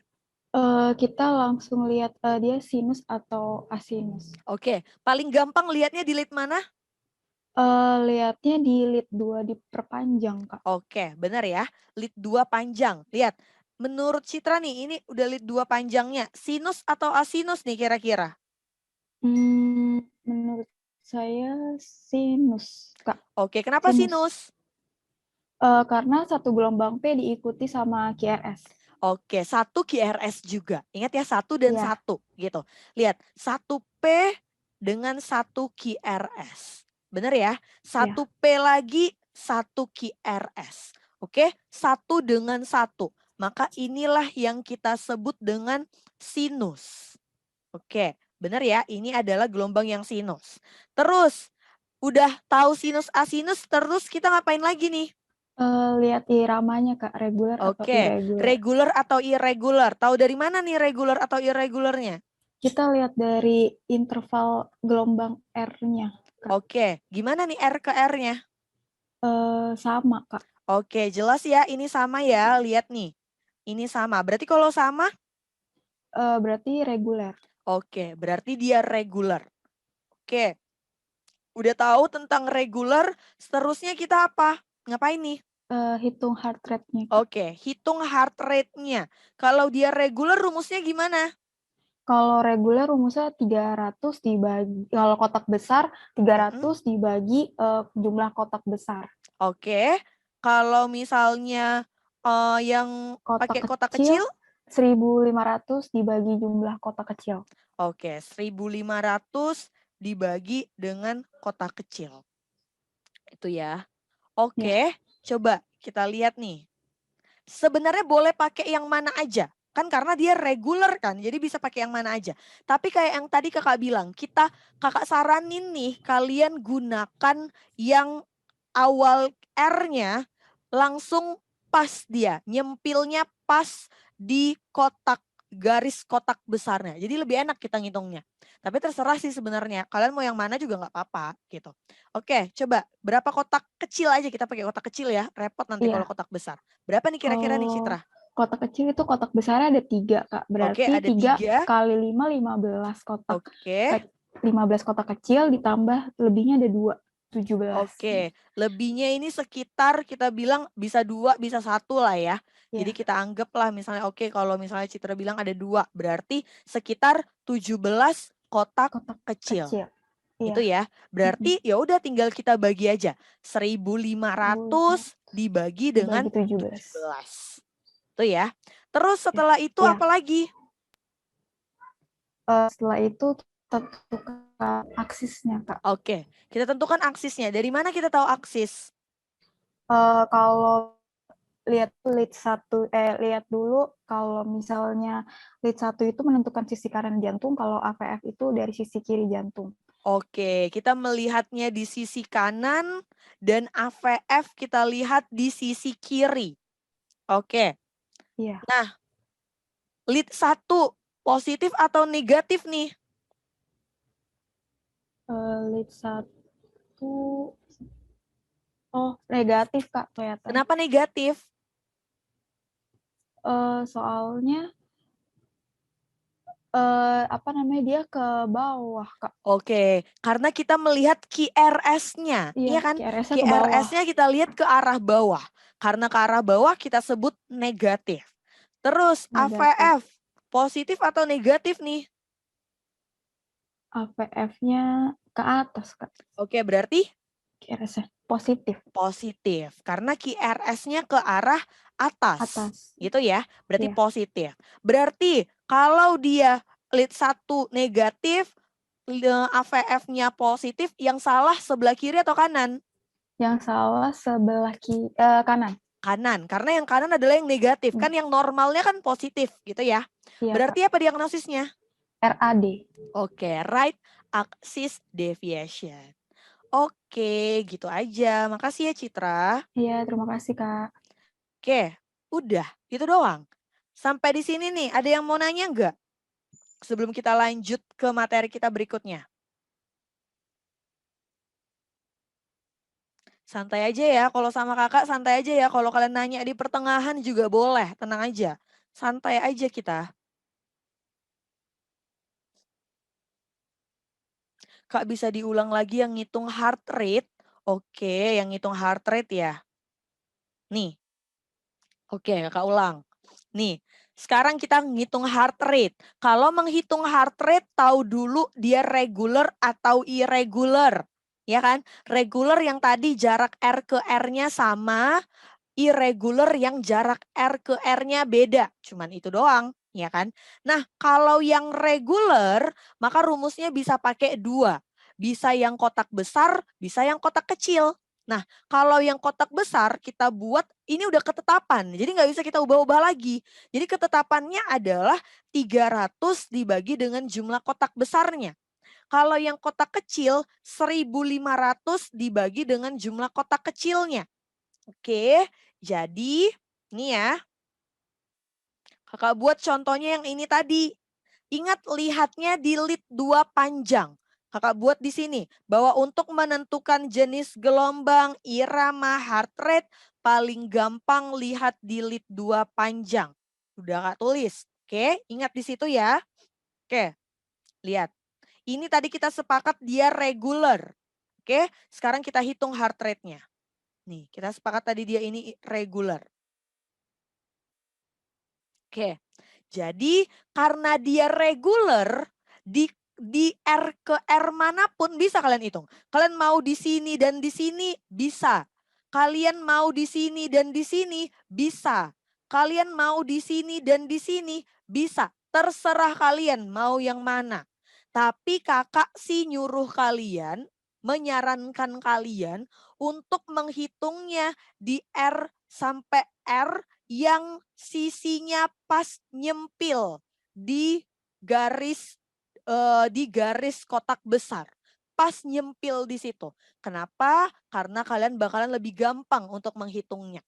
B: Kita langsung lihat dia sinus atau asinus.
A: Oke, paling gampang lihatnya di lead mana?
B: Lihatnya di lead 2 diperpanjang Kak.
A: Oke, benar ya. Lead 2 panjang. Lihat, menurut Citra nih, ini udah lead 2 panjangnya. Sinus atau asinus nih kira-kira?
B: Menurut saya sinus Kak.
A: Oke, kenapa
B: Sinus.
A: sinus?
B: Karena satu gelombang P diikuti sama QRS.
A: Oke, satu QRS juga. Ingat ya, satu dan
B: Iya.
A: satu gitu. Lihat, satu P dengan satu QRS. Benar ya?
B: Iya.
A: Satu P lagi, satu QRS. Oke, satu dengan satu. Maka inilah yang kita sebut dengan sinus. Oke, benar ya? Ini adalah gelombang yang sinus. Terus, udah tahu sinus asinus, terus kita ngapain lagi nih?
B: Lihat iramanya Kak, reguler atau
A: Oke,
B: irregular.
A: regular atau irregular? Tahu dari mana nih regular atau irregularnya?
B: Kita lihat dari interval gelombang R-nya Kak.
A: Oke, gimana nih R ke R-nya?
B: Sama Kak.
A: Oke, jelas ya ini sama ya, lihat nih. Ini sama, berarti kalau sama?
B: Berarti reguler.
A: Oke, berarti dia regular. Oke, udah tahu tentang regular, seterusnya kita apa? Ngapain nih?
B: Hitung heart rate-nya Kak.
A: Oke, hitung heart rate-nya. Kalau dia regular rumusnya gimana?
B: Kalau reguler rumusnya 300 dibagi, kalau kotak besar
A: Mm-mm.
B: 300 dibagi jumlah kotak besar.
A: Oke, kalau misalnya yang
B: Kotak
A: pakai kotak
B: kecil
A: kecil?
B: 1.500 dibagi jumlah kotak kecil.
A: Oke, 1.500 dibagi dengan kotak kecil. Itu ya.
B: Ya.
A: Oke, coba kita lihat nih. Sebenarnya boleh pakai yang mana aja. Kan karena dia reguler kan, jadi bisa pakai yang mana aja. Tapi kayak yang tadi kakak bilang, kakak saranin nih kalian gunakan yang awal R-nya langsung pas dia, nyempilnya pas di kotak, garis kotak besarnya. Jadi lebih enak kita ngitungnya. Tapi terserah sih sebenarnya, kalian mau yang mana juga nggak apa-apa gitu. Oke, coba berapa kotak kecil aja, kita pakai kotak kecil ya, repot nanti kalau
B: Iya.
A: kotak besar. Berapa nih kira-kira nih
B: Kalau
A: Citra?
B: kotak kecil itu kotak besarnya ada 3 Kak.
A: Oke,
B: Berarti
A: ada
B: 3
A: 3.
B: kali 5, 15 kotak.
A: Oke.
B: 15 kotak kecil ditambah lebihnya ada 2, 17.
A: Oke, lebihnya ini sekitar kita bilang bisa 2, bisa 1 lah ya. Jadi
B: Ya,
A: kita anggaplah misalnya oke kalau misalnya Citra bilang ada 2, berarti sekitar 17 kotak
B: kotak
A: kecil.
B: kecil. Iya.
A: Itu ya. Berarti ya udah tinggal kita bagi aja. 1.500 dibagi dengan
B: Dibagi 17.
A: 17. Itu ya. Terus
B: Ya.
A: setelah itu
B: Ya.
A: apa lagi?
B: Setelah itu kita tentukan aksisnya, Kak.
A: Oke, kita tentukan aksisnya. Dari mana kita tahu aksis?
B: Kalau lihat lihat dulu kalau misalnya lead 1 itu menentukan sisi kanan jantung, kalau AVF itu dari sisi kiri jantung.
A: Oke, kita melihatnya di sisi kanan dan AVF kita lihat di sisi kiri. Oke.
B: Iya.
A: Nah, lead 1 Positif atau negatif nih?
B: Lead 1. Oh, negatif, Kak, kelihatan.
A: Kenapa negatif?
B: Soalnya apa namanya, dia ke bawah, Kak.
A: Oke, karena kita melihat QRS-nya,
B: Iya,
A: iya kan?
B: QRS-nya ke bawah.
A: QRS-nya kita lihat ke arah bawah. Karena ke arah bawah kita sebut negatif. Terus
B: Negatif.
A: AVF, positif atau negatif nih?
B: AVF-nya ke atas, Kak.
A: Oke, berarti
B: QRS-nya positif.
A: positif. Karena QRS-nya ke arah atas.
B: Atas.
A: Gitu ya, berarti
B: Iya.
A: positif. Berarti kalau dia lead 1 negatif, AVF-nya positif, yang salah sebelah kiri atau kanan?
B: Yang salah sebelah kanan.
A: Kanan, karena yang kanan adalah yang negatif. Kan yang normalnya kan positif gitu ya.
B: Iya, Kak.
A: Berarti apa diagnosisnya?
B: RAD.
A: Oke, right axis deviation. Oke, gitu aja. Makasih ya Citra.
B: Iya, terima kasih, Kak.
A: Oke, udah. Itu doang. Sampai di sini nih, ada yang mau nanya nggak? Sebelum kita lanjut ke materi kita berikutnya. Santai aja ya, kalau sama kakak santai aja ya. Kalau kalian nanya di pertengahan juga boleh, tenang aja. Santai aja kita. Kak bisa diulang lagi yang ngitung heart rate. Oke, yang ngitung heart rate ya. Nih, oke kakak ulang. Nih, sekarang kita ngitung heart rate. Kalau menghitung heart rate, tahu dulu dia regular atau irregular. Ya kan? Regular yang tadi jarak R ke R-nya sama, irregular yang jarak R ke R-nya beda. Cuman itu doang, ya kan? Nah, kalau yang regular, maka rumusnya bisa pakai dua. Bisa yang kotak besar, bisa yang kotak kecil. Nah, kalau yang kotak besar kita buat, ini udah ketetapan. Jadi nggak bisa kita ubah-ubah lagi. Jadi ketetapannya adalah 300 dibagi dengan jumlah kotak besarnya. Kalau yang kotak kecil, 1.500 dibagi dengan jumlah kotak kecilnya. Oke, jadi ini ya, kakak buat contohnya yang ini tadi. Ingat lihatnya di lead 2 panjang. Kakak buat di sini bahwa untuk menentukan jenis gelombang, irama, heart rate paling gampang lihat di lead 2 panjang. Udah kak tulis. Oke, ingat di situ ya. Oke, lihat. Ini tadi kita sepakat dia regular. Oke, sekarang kita hitung heart rate-nya. Nih, kita sepakat tadi dia ini regular. Oke, jadi karena dia regular di R ke R manapun bisa kalian hitung. Kalian mau di sini dan di sini bisa. Kalian mau di sini dan di sini bisa. Kalian mau di sini dan di sini bisa. Terserah kalian mau yang mana. Tapi kakak sih nyuruh kalian, menyarankan kalian untuk menghitungnya di R sampai R yang sisinya pas nyempil di garis kotak besar. Pas nyempil di situ. Kenapa? Karena kalian bakalan lebih gampang untuk menghitungnya.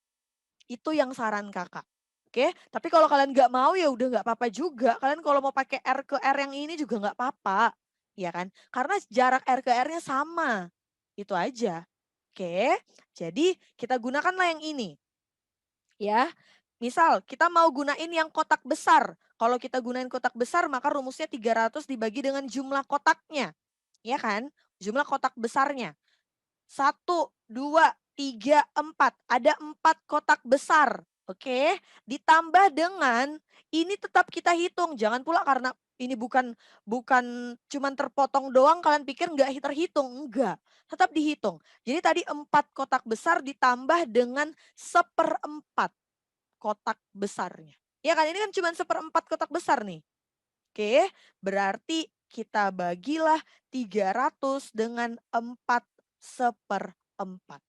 A: Itu yang saran kakak. Oke, tapi kalau kalian nggak mau ya udah nggak apa-apa juga. Kalian kalau mau pakai R ke R yang ini juga nggak apa-apa. Ya kan? Karena jarak R ke R-nya sama. Itu aja. Oke, jadi kita gunakanlah yang ini. Ya, misal kita mau gunain yang kotak besar. Kalau kita gunain kotak besar maka rumusnya 300 dibagi dengan jumlah kotaknya. Ya kan? Jumlah kotak besarnya. 1, 2, 3, 4. Ada 4 kotak besar. Oke, ditambah dengan ini tetap kita hitung. Jangan pula karena ini bukan bukan cuman terpotong doang kalian pikir nggak terhitung. Enggak, tetap dihitung. Jadi tadi 4 kotak besar ditambah dengan 1/4 kotak besarnya. Ya kan, ini kan cuma 1/4 kotak besar nih. Oke, berarti kita bagilah 300 dengan 4/4.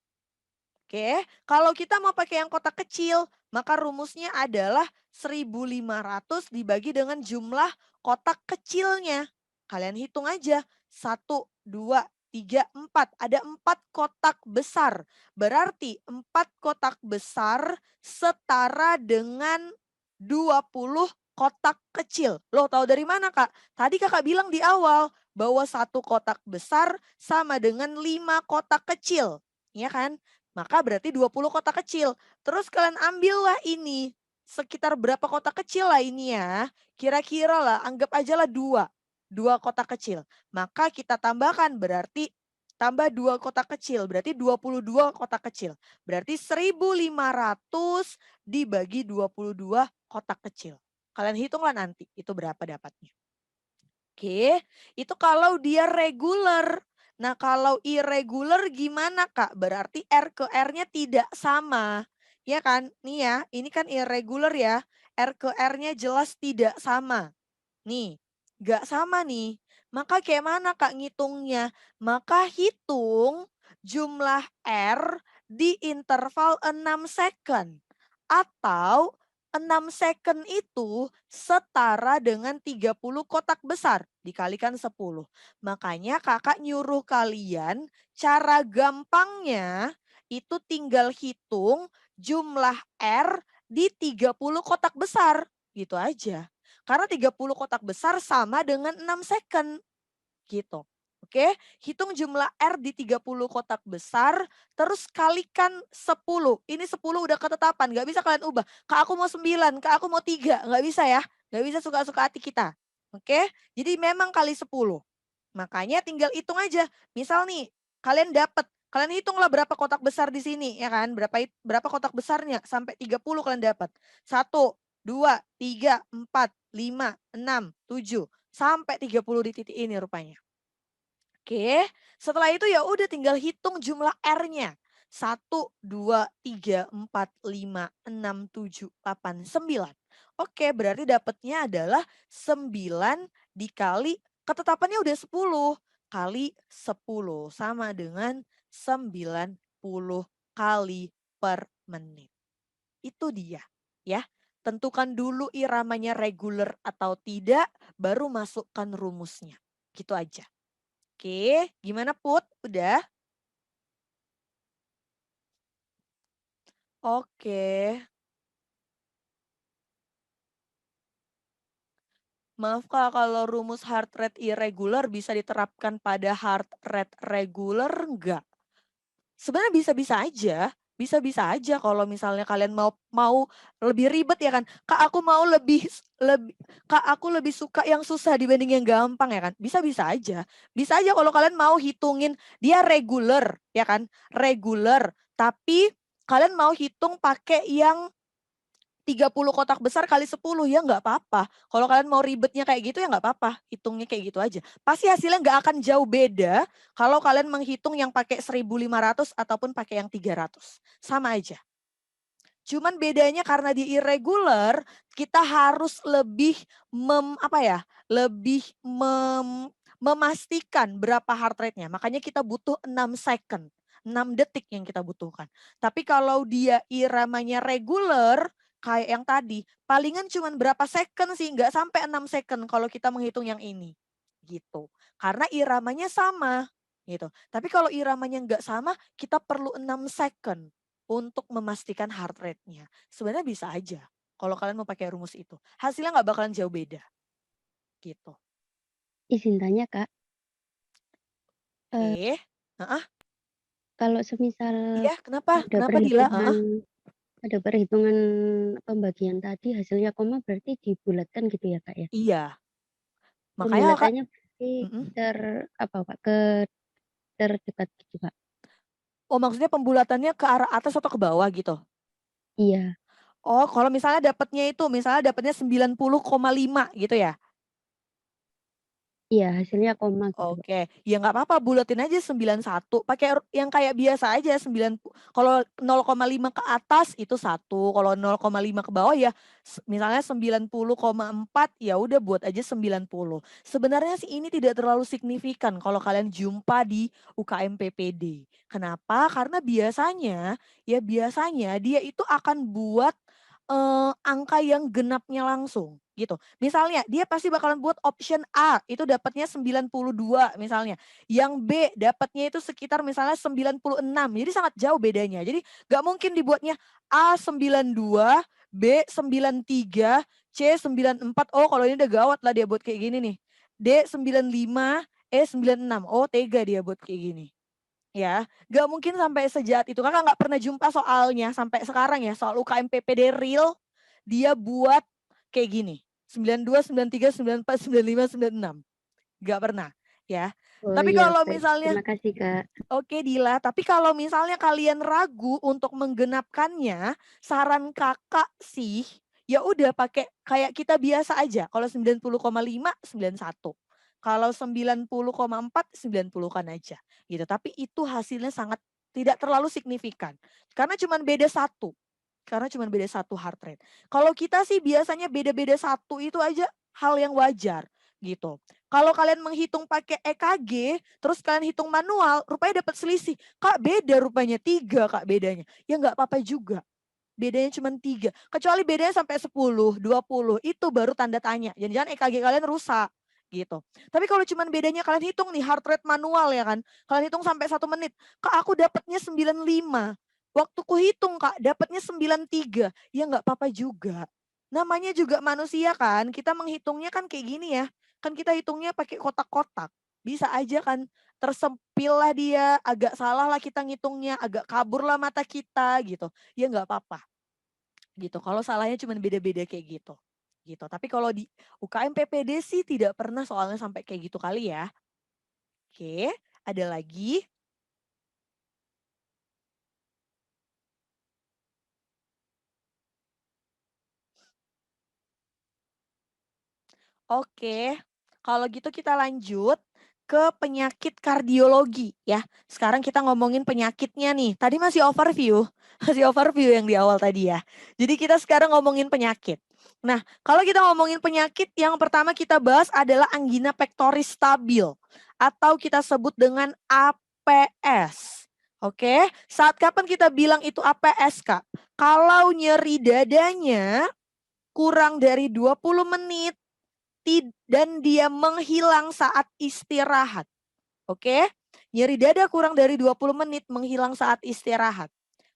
A: Oke, kalau kita mau pakai yang kotak kecil, maka rumusnya adalah 1.500 dibagi dengan jumlah kotak kecilnya. Kalian hitung aja, 1, 2, 3, 4. Ada 4 kotak besar. Berarti 4 kotak besar setara dengan 20 kotak kecil. Loh, tahu dari mana, Kak? Tadi Kakak bilang di awal bahwa 1 kotak besar sama dengan 5 kotak kecil, ya kan? Maka berarti 20 kotak kecil. Terus kalian ambillah ini, sekitar berapa kotak kecil lah ini ya. Kira-kira lah, anggap aja lah 2 kotak kecil. Maka kita tambahkan berarti tambah 2 kotak kecil, berarti 22 kotak kecil. Berarti 1.500 dibagi 22 kotak kecil. Kalian hitunglah nanti itu berapa dapatnya. Oke, itu kalau dia reguler. Nah, kalau irregular gimana, Kak? Berarti R ke R-nya tidak sama. Ya kan? Nih ya, ini kan irregular ya. R ke R-nya jelas tidak sama. Nih, nggak sama nih. Maka kayak mana, Kak, ngitungnya? Maka hitung jumlah R di interval 6 second. Atau 6 second itu setara dengan 30 kotak besar dikalikan 10. Makanya Kakak nyuruh kalian cara gampangnya itu tinggal hitung jumlah R di 30 kotak besar. Gitu aja. Karena 30 kotak besar sama dengan 6 second. Gitu. Oke, hitung jumlah R di 30 kotak besar, terus kalikan 10. Ini 10 udah ketetapan, nggak bisa kalian ubah. Kak aku mau 9, kak aku mau 3, nggak bisa ya. Nggak bisa suka-suka hati kita. Oke, jadi memang kali 10. Makanya tinggal hitung aja. Misal nih, kalian hitunglah berapa kotak besar di sini, ya kan? Berapa kotak besarnya sampai 30 kalian dapat. 1, 2, 3, 4, 5, 6, 7 sampai 30 di titik ini rupanya. Oke, setelah itu ya udah tinggal hitung jumlah R-nya. 1, 2, 3, 4, 5, 6, 7, 8, 9. Oke, berarti dapatnya adalah 9 dikali ketetapannya udah 10 kali 10 sama dengan 90 kali per menit. Itu dia ya. Tentukan dulu iramanya reguler atau tidak, baru masukkan rumusnya. Gitu aja. Oke, gimana Put? Udah? Oke. Maaf Kak, kalau rumus heart rate irregular bisa diterapkan pada heart rate regular enggak? Sebenarnya bisa-bisa aja. Bisa-bisa aja kalau misalnya kalian mau mau lebih ribet ya kan. Kak aku mau Kak aku lebih suka yang susah dibanding yang gampang ya kan. Bisa-bisa aja. Bisa aja kalau kalian mau hitungin dia regular ya kan. Regular. Tapi kalian mau hitung pakai yang 30 kotak besar kali 10 ya nggak apa-apa. Kalau kalian mau ribetnya kayak gitu ya nggak apa-apa, hitungnya kayak gitu aja. Pasti hasilnya nggak akan jauh beda kalau kalian menghitung yang pakai 1.500 ataupun pakai yang 300. Sama aja. Cuman bedanya karena di irregular, kita harus lebih lebih memastikan berapa heart rate-nya. Makanya kita butuh 6 second, 6 detik yang kita butuhkan. Tapi kalau dia iramanya regular, kayak yang tadi, palingan cuman berapa second sih, nggak sampai 6 second kalau kita menghitung yang ini. Gitu. Karena iramanya sama. Gitu. Tapi kalau iramanya nggak sama, kita perlu 6 second untuk memastikan heart rate-nya. Sebenarnya bisa aja kalau kalian mau pakai rumus itu. Hasilnya nggak bakalan jauh beda, gitu.
C: Izin tanya, Kak, eee,
A: Oke. Heeh,
C: kalau semisal
A: iya kenapa?
C: ada
A: Kenapa Dila?
C: perhitungan
A: Heeh.
C: ada perhitungan pembagian tadi hasilnya koma berarti dibulatkan gitu ya, Kak, ya?
A: Iya, makanya Kakak
C: Pembulatannya berarti
A: mhm.
C: apa, Pak, terdekat gitu, Kak?
A: Oh maksudnya pembulatannya ke arah atas atau ke bawah gitu?
C: Iya
A: Oh kalau misalnya dapatnya 90,5 gitu ya?
C: iya hasilnya koma gitu, Kak.
A: Oke, ya nggak apa-apa buletin aja 91 pakai yang kayak biasa aja kalau 0,5 ke atas itu 1, kalau 0,5 ke bawah ya misalnya 90,4 ya udah buat aja 90. Sebenarnya sih ini tidak terlalu signifikan kalau kalian jumpa di UKM PPD. Kenapa? Karena biasanya dia itu akan buat, angka yang genapnya langsung gitu. Misalnya dia pasti bakalan buat option A itu dapatnya 92 misalnya, yang B dapatnya itu sekitar misalnya 96, jadi sangat jauh bedanya. Jadi nggak mungkin dibuatnya A 92, B93, C94. Oh, kalau ini udah gawat lah dia buat kayak gini nih. D95, E96. Oh, tega dia buat kayak gini. Ya, gak mungkin sampai sejahat itu. Kakak nggak pernah jumpa soalnya sampai sekarang ya, soal UKM PPD real, dia buat kayak gini. 92, 93, 94, 95, 96. Gak pernah ya.
C: Oh
A: Tapi
C: iya,
A: kalau
C: baik.
A: misalnya,
C: Terima kasih, Kak.
A: oke Dila, tapi kalau misalnya kalian ragu untuk menggenapkannya, saran kakak sih, ya udah pakai kayak kita biasa aja. Kalau 90,5, 91. Kalau 90,4, 90-kan aja gitu. Tapi itu hasilnya sangat tidak terlalu signifikan. Karena cuma beda satu. Karena cuma beda satu heart rate. Kalau kita sih biasanya beda-beda satu itu aja hal yang wajar gitu. Kalau kalian menghitung pakai EKG, terus kalian hitung manual, rupanya dapat selisih. Kak beda rupanya, 3 kak bedanya. Ya nggak apa-apa juga. Bedanya cuma 3. Kecuali bedanya sampai 10, 20, itu baru tanda tanya. Jangan-jangan EKG kalian rusak gitu. Tapi kalau cuma bedanya kalian hitung nih heart rate manual ya kan. Kalian hitung sampai 1 menit. Kak aku dapatnya 95. Waktu ku hitung kak dapatnya 93. Ya nggak apa-apa juga. Namanya juga manusia kan. Kita menghitungnya kan kayak gini ya. Kan kita hitungnya pakai kotak-kotak. Bisa aja kan tersempil lah dia, agak salah lah kita ngitungnya, agak kabur lah mata kita gitu. Ya nggak apa-apa gitu. Kalau salahnya cuma beda-beda kayak gitu. Gitu. Tapi kalau di UKM PPD sih tidak pernah soalnya sampai kayak gitu kali ya. Oke, ada lagi. Oke, kalau gitu kita lanjut ke penyakit kardiologi ya. Sekarang kita ngomongin penyakitnya nih. Tadi masih overview, masih overview yang di awal tadi ya. Jadi kita sekarang ngomongin penyakit. Nah, kalau kita ngomongin penyakit, yang pertama kita bahas adalah angina pectoris stabil atau kita sebut dengan APS. Oke, saat kapan kita bilang itu APS, Kak? Kalau nyeri dadanya kurang dari 20 menit dan dia menghilang saat istirahat. Oke? Nyeri dada kurang dari 20 menit menghilang saat istirahat.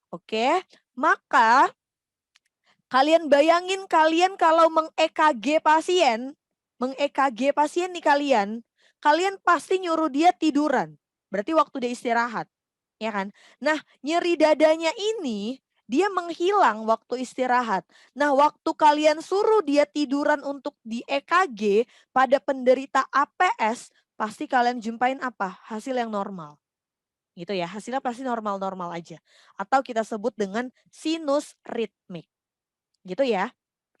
A: Oke? Maka kalian bayangin kalian kalau meng-EKG pasien, meng-EKG pasien nih kalian pasti nyuruh dia tiduran. Berarti waktu dia istirahat, ya kan? Nah, nyeri dadanya ini dia menghilang waktu istirahat. Nah, waktu kalian suruh dia tiduran untuk di EKG pada penderita APS, pasti kalian jumpain apa? Hasil yang normal. Gitu ya, hasilnya pasti normal-normal aja. Atau kita sebut dengan sinus ritmik. Gitu ya.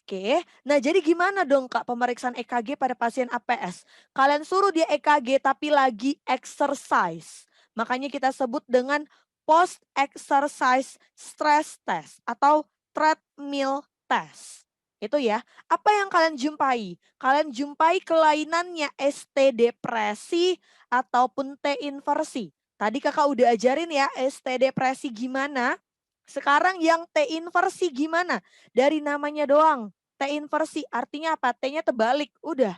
A: Oke, nah jadi gimana dong Kak pemeriksaan EKG pada pasien APS? Kalian suruh dia EKG tapi lagi exercise. Makanya kita sebut dengan post exercise stress test atau treadmill test. Itu ya. Apa yang kalian jumpai? Kalian jumpai kelainannya ST depresi ataupun T inversi. Tadi Kakak udah ajarin ya ST depresi gimana. Sekarang yang T inversi gimana? Dari namanya doang. T inversi artinya apa? T-nya terbalik, udah.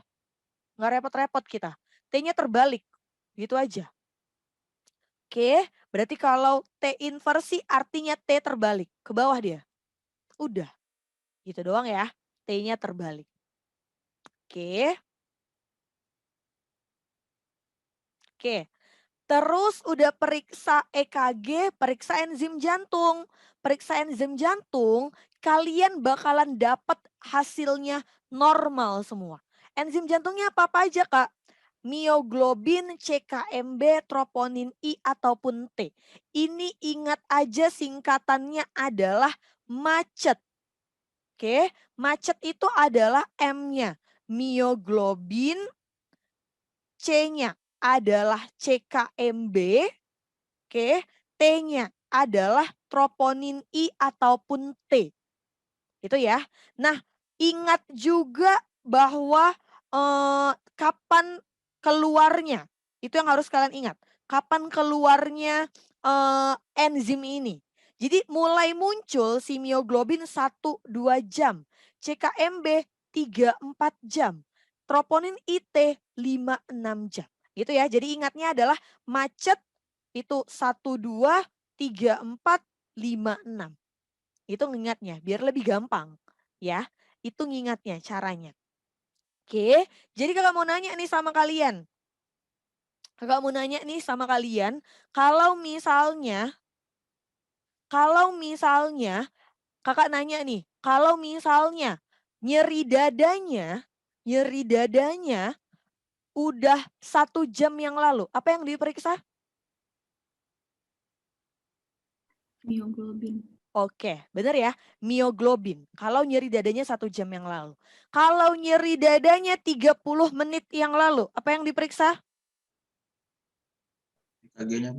A: Nggak repot-repot kita. T-nya terbalik, gitu aja. Oke, berarti kalau T inversi artinya T terbalik. Ke bawah dia. Udah, gitu doang ya. T-nya terbalik. Oke. Oke, terus udah periksa EKG, periksa enzim jantung. Periksa enzim jantung, kalian bakalan dapat hasilnya normal semua. Enzim jantungnya apa-apa aja Kak? Mioglobin, CKMB, troponin I ataupun T. Ini ingat aja singkatannya adalah macet. Oke, macet itu adalah M-nya. Mioglobin, C-nya adalah CKMB, oke, T-nya adalah troponin I ataupun T. Itu ya. Nah, ingat juga bahwa kapan keluarnya. Itu yang harus kalian ingat. Kapan keluarnya enzim ini. Jadi mulai muncul si mioglobin 1-2 jam. CKMB 3-4 jam. Troponin IT 5-6 jam. Gitu ya. Jadi ingatnya adalah macet itu 1-2, 3-4, 5-6. Itu ingatnya biar lebih gampang. Ya, itu ngingatnya caranya. Oke, jadi kakak mau nanya nih sama kalian. Kakak mau nanya nih sama kalian, kalau misalnya kakak nanya nih, kalau misalnya nyeri dadanya udah 1 jam yang lalu, apa yang diperiksa?
B: Mioglobin.
A: Oke, bener ya, mioglobin. Kalau nyeri dadanya 1 jam yang lalu. Kalau nyeri dadanya 30 menit yang lalu, apa yang diperiksa?
D: EKG-nya.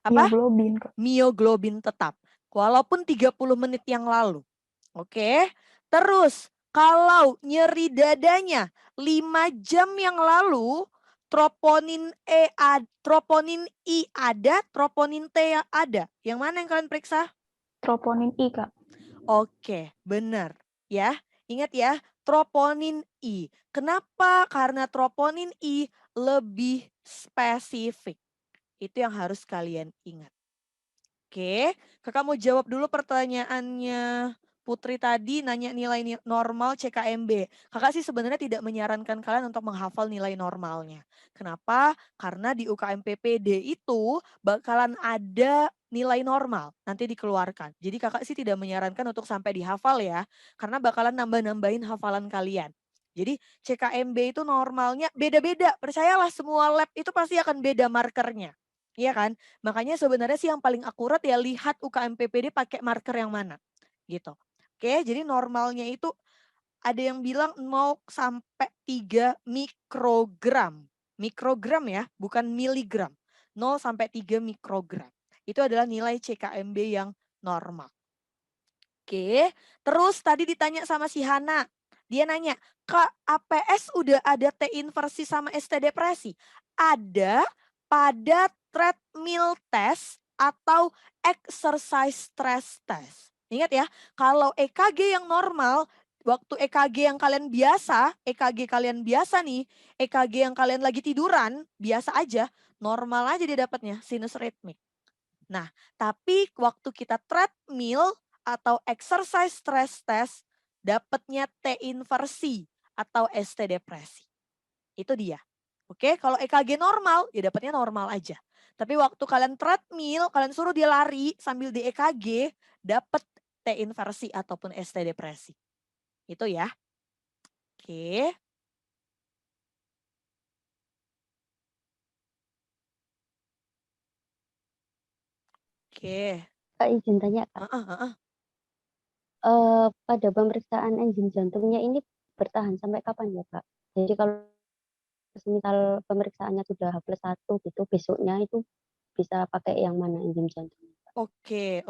A: Apa?
B: Mioglobin, Kak.
A: Mioglobin tetap. Walaupun 30 menit yang lalu. Oke. Terus kalau nyeri dadanya 5 jam yang lalu, troponin troponin I ada, troponin T yang ada. Yang mana yang kalian periksa?
B: Troponin I, Kak.
A: Oke, benar. Ya, ingat ya, troponin I. Kenapa? Karena troponin I lebih spesifik. Itu yang harus kalian ingat. Oke, kakak mau jawab dulu pertanyaannya Putri tadi nanya nilai normal CKMB. Kakak sih sebenarnya tidak menyarankan kalian untuk menghafal nilai normalnya. Kenapa? Karena di UKM PPD itu bakalan ada nilai normal nanti dikeluarkan. Jadi kakak sih tidak menyarankan untuk sampai dihafal ya. Karena bakalan nambah-nambahin hafalan kalian. Jadi CKMB itu normalnya beda-beda. Percayalah semua lab itu pasti akan beda markernya. Iya kan? Makanya sebenarnya sih yang paling akurat ya lihat UKM PPD pakai marker yang mana gitu. Oke, jadi normalnya itu ada yang bilang 0 sampai 3 mikrogram. Mikrogram ya, bukan miligram. 0 sampai 3 mikrogram. Itu adalah nilai CKMB yang normal. Oke, terus tadi ditanya sama si Hana. Dia nanya, Kak APS udah ada T inversi sama ST depresi? Ada pada treadmill test atau exercise stress test. Ingat ya, kalau EKG yang normal, waktu EKG yang kalian biasa, EKG kalian biasa nih, EKG yang kalian lagi tiduran, biasa aja, normal aja dia dapatnya, sinus ritmik. Nah, tapi waktu kita treadmill atau exercise stress test, dapatnya T inversi atau ST depresi. Itu dia. Oke, kalau EKG normal, ya dapatnya normal aja. Tapi waktu kalian treadmill, kalian suruh dia lari sambil di EKG, dapat T inversi ataupun ST depresi. Itu ya. Oke. Oke.
C: Kak izin tanya Kak, pada pemeriksaan enzim jantungnya ini bertahan sampai kapan ya Kak? Jadi kalau semisal pemeriksaannya sudah H+1 gitu, besoknya itu bisa pakai yang mana enzim jantungnya Kak?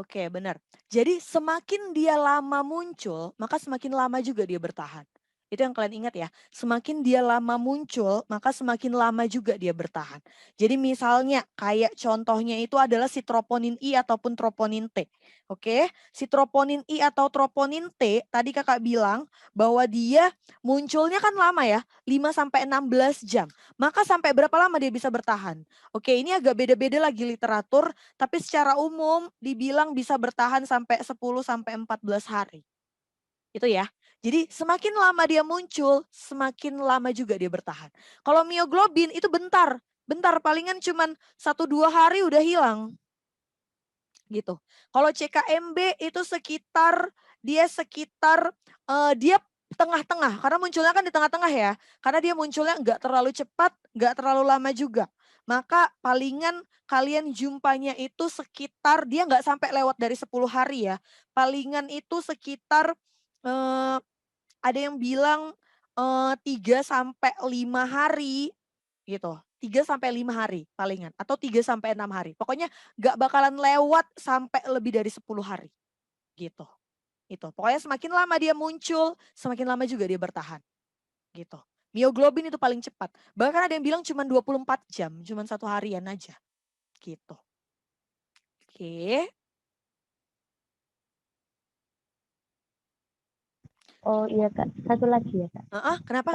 A: Oke, benar. Jadi semakin dia lama muncul, maka semakin lama juga dia bertahan. Itu yang kalian ingat ya. Semakin dia lama muncul, maka semakin lama juga dia bertahan. Jadi misalnya kayak contohnya itu adalah si troponin I ataupun troponin T. Oke, si troponin I atau troponin T tadi kakak bilang bahwa dia munculnya kan lama ya, 5 sampai 16 jam. Maka sampai berapa lama dia bisa bertahan? Oke, ini agak beda-beda lagi literatur, tapi secara umum dibilang bisa bertahan sampai 10 sampai 14 hari. Itu ya. Jadi semakin lama dia muncul, semakin lama juga dia bertahan. Kalau mioglobin itu bentar, palingan cuman 1-2 hari udah hilang. Gitu. Kalau CKMB itu sekitar dia tengah-tengah, karena munculnya kan di tengah-tengah ya. Karena dia munculnya nggak terlalu cepat, nggak terlalu lama juga. Maka palingan kalian jumpanya itu sekitar, dia nggak sampai lewat dari 10 hari ya. Palingan itu sekitar ada yang bilang 3 sampai 5 hari gitu. 3 sampai 5 hari palingan atau 3 sampai 6 hari. Pokoknya nggak bakalan lewat sampai lebih dari 10 hari gitu. Itu. Pokoknya semakin lama dia muncul, semakin lama juga dia bertahan gitu. Mioglobin itu paling cepat. Bahkan ada yang bilang cuma 24 jam, cuma 1 harian aja gitu. Oke.
C: Oh iya Kak, satu lagi ya Kak.
A: Kenapa?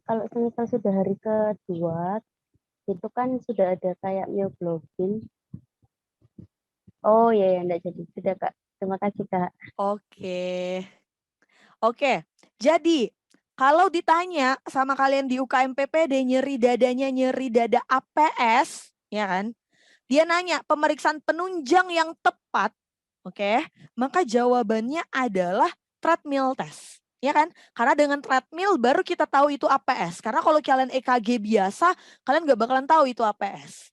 C: Kalau semisal sudah hari kedua, itu kan sudah ada kayak mioglobin. Oh iya, enggak jadi. Sudah Kak. Terima kasih Kak.
A: Oke. Oke, jadi kalau ditanya sama kalian di UKM PPD nyeri dadanya nyeri dada APS, ya kan? Dia nanya pemeriksaan penunjang yang tepat, oke? Maka jawabannya adalah treadmill test, ya kan? Karena dengan treadmill baru kita tahu itu APS. Karena kalau kalian EKG biasa, kalian nggak bakalan tahu itu APS.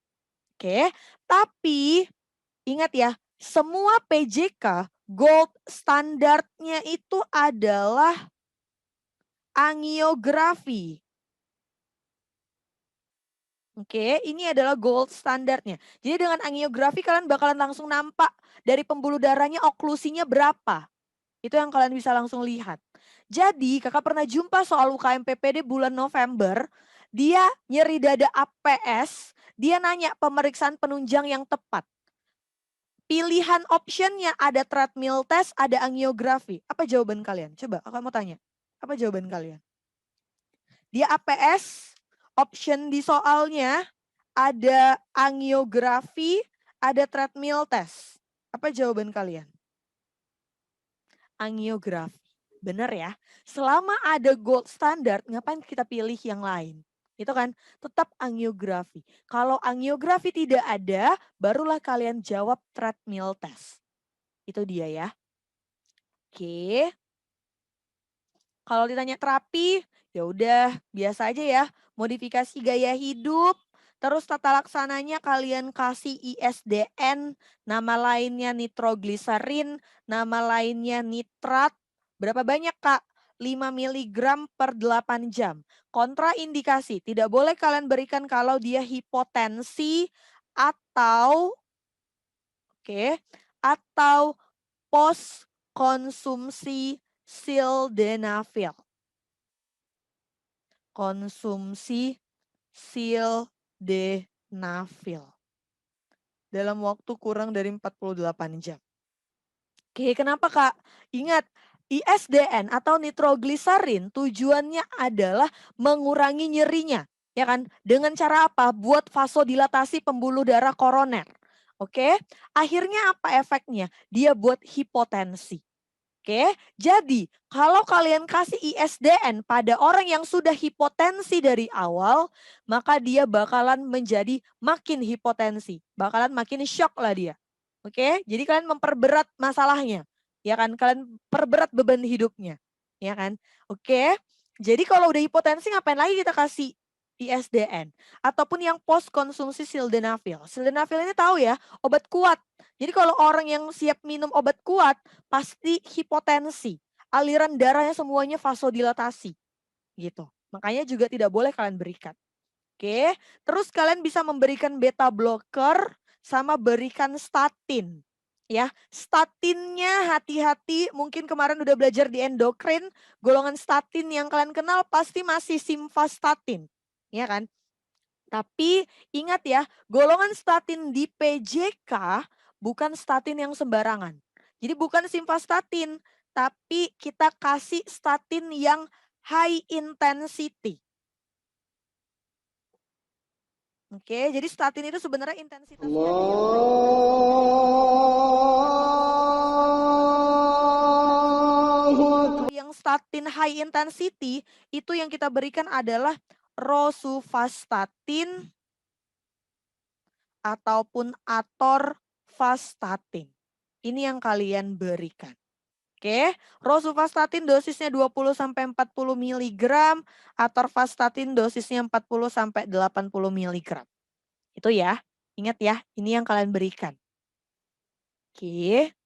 A: Oke, tapi ingat ya, semua PJK gold standarnya itu adalah angiografi. Oke, ini adalah gold standarnya. Jadi dengan angiografi kalian bakalan langsung nampak dari pembuluh darahnya oklusinya berapa. Itu yang kalian bisa langsung lihat. Jadi kakak pernah jumpa soal UKM PPD bulan November. Dia nyeri dada APS, dia nanya pemeriksaan penunjang yang tepat. Pilihan optionnya ada treadmill test, ada angiografi. Apa jawaban kalian? Coba kakak mau tanya. Apa jawaban kalian? Dia APS, option di soalnya ada angiografi, ada treadmill test. Apa jawaban kalian? Angiografi. Bener ya? Selama ada gold standard, ngapain kita pilih yang lain? Itu kan tetap angiografi. Kalau angiografi tidak ada, barulah kalian jawab treadmill test. Itu dia ya. Oke. Kalau ditanya terapi, ya udah biasa aja ya. Modifikasi gaya hidup, terus tata laksananya kalian kasih ISDN, nama lainnya nitrogliserin, nama lainnya nitrat. Berapa banyak Kak? 5 mg per 8 jam. Kontraindikasi, tidak boleh kalian berikan kalau dia hipotensi atau atau post konsumsi sildenafil. Konsumsi sildenafil. Dalam waktu kurang dari 48 jam. Oke, kenapa Kak? Ingat, ISDN atau nitrogliserin tujuannya adalah mengurangi nyerinya. Ya kan? Dengan cara apa? Buat vasodilatasi pembuluh darah koroner. Oke, akhirnya apa efeknya? Dia buat hipotensi. Oke, jadi kalau kalian kasih ISDN pada orang yang sudah hipotensi dari awal, maka dia bakalan menjadi makin hipotensi. Bakalan makin shock lah dia. Oke, jadi kalian memperberat masalahnya. Ya kan, kalian perberat beban hidupnya. Ya kan, oke. Jadi kalau udah hipotensi ngapain lagi kita kasih ISDN? Ataupun yang post konsumsi sildenafil. Sildenafil ini tahu ya, obat kuat. Jadi kalau orang yang siap minum obat kuat, pasti hipotensi. Aliran darahnya semuanya vasodilatasi. Gitu. Makanya juga tidak boleh kalian berikan. Oke, terus kalian bisa memberikan beta blocker sama berikan statin. Ya, statinnya hati-hati, mungkin kemarin udah belajar di endokrin, golongan statin yang kalian kenal pasti masih simvastatin. Ya kan? Tapi ingat ya, golongan statin di PJK bukan statin yang sembarangan. Jadi bukan simvastatin, tapi kita kasih statin yang high intensity. Oke, jadi statin itu sebenarnya intensitasnya yang statin high intensity itu yang kita berikan adalah rosuvastatin ataupun atorvastatin. Ini yang kalian berikan. Oke, rosuvastatin dosisnya 20 sampai 40 mg, atorvastatin dosisnya 40 sampai 80 mg. Itu ya. Ingat ya, ini yang kalian berikan. Oke.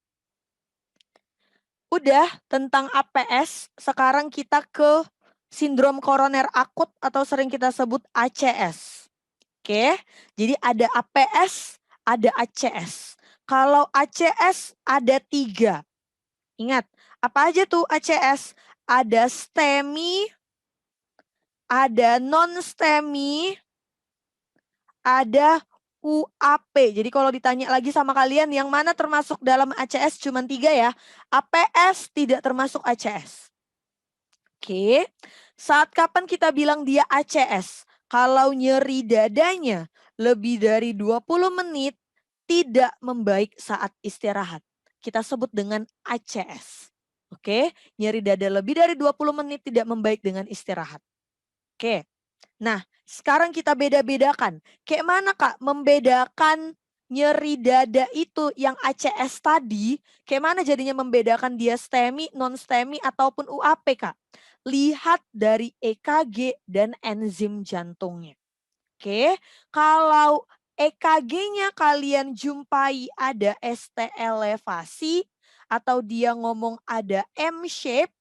A: Udah tentang APS, sekarang kita ke sindrom koroner akut atau sering kita sebut ACS. Oke, jadi ada APS, ada ACS. Kalau ACS ada 3. Ingat, apa aja tuh ACS? Ada STEMI, ada non-STEMI, ada UAP. Jadi kalau ditanya lagi sama kalian yang mana termasuk dalam ACS cuma 3 ya. APS tidak termasuk ACS. Oke, saat kapan kita bilang dia ACS? Kalau nyeri dadanya lebih dari 20 menit tidak membaik saat istirahat. Kita sebut dengan ACS. Oke, nyeri dada lebih dari 20 menit tidak membaik dengan istirahat. Oke. Nah, sekarang kita beda-bedakan. Kayak mana Kak membedakan nyeri dada itu yang ACS tadi, kayak mana jadinya membedakan dia STEMI, non-STEMI ataupun UAP Kak? Lihat dari EKG dan enzim jantungnya. Oke, kalau EKG-nya kalian jumpai ada ST elevasi atau dia ngomong ada M shape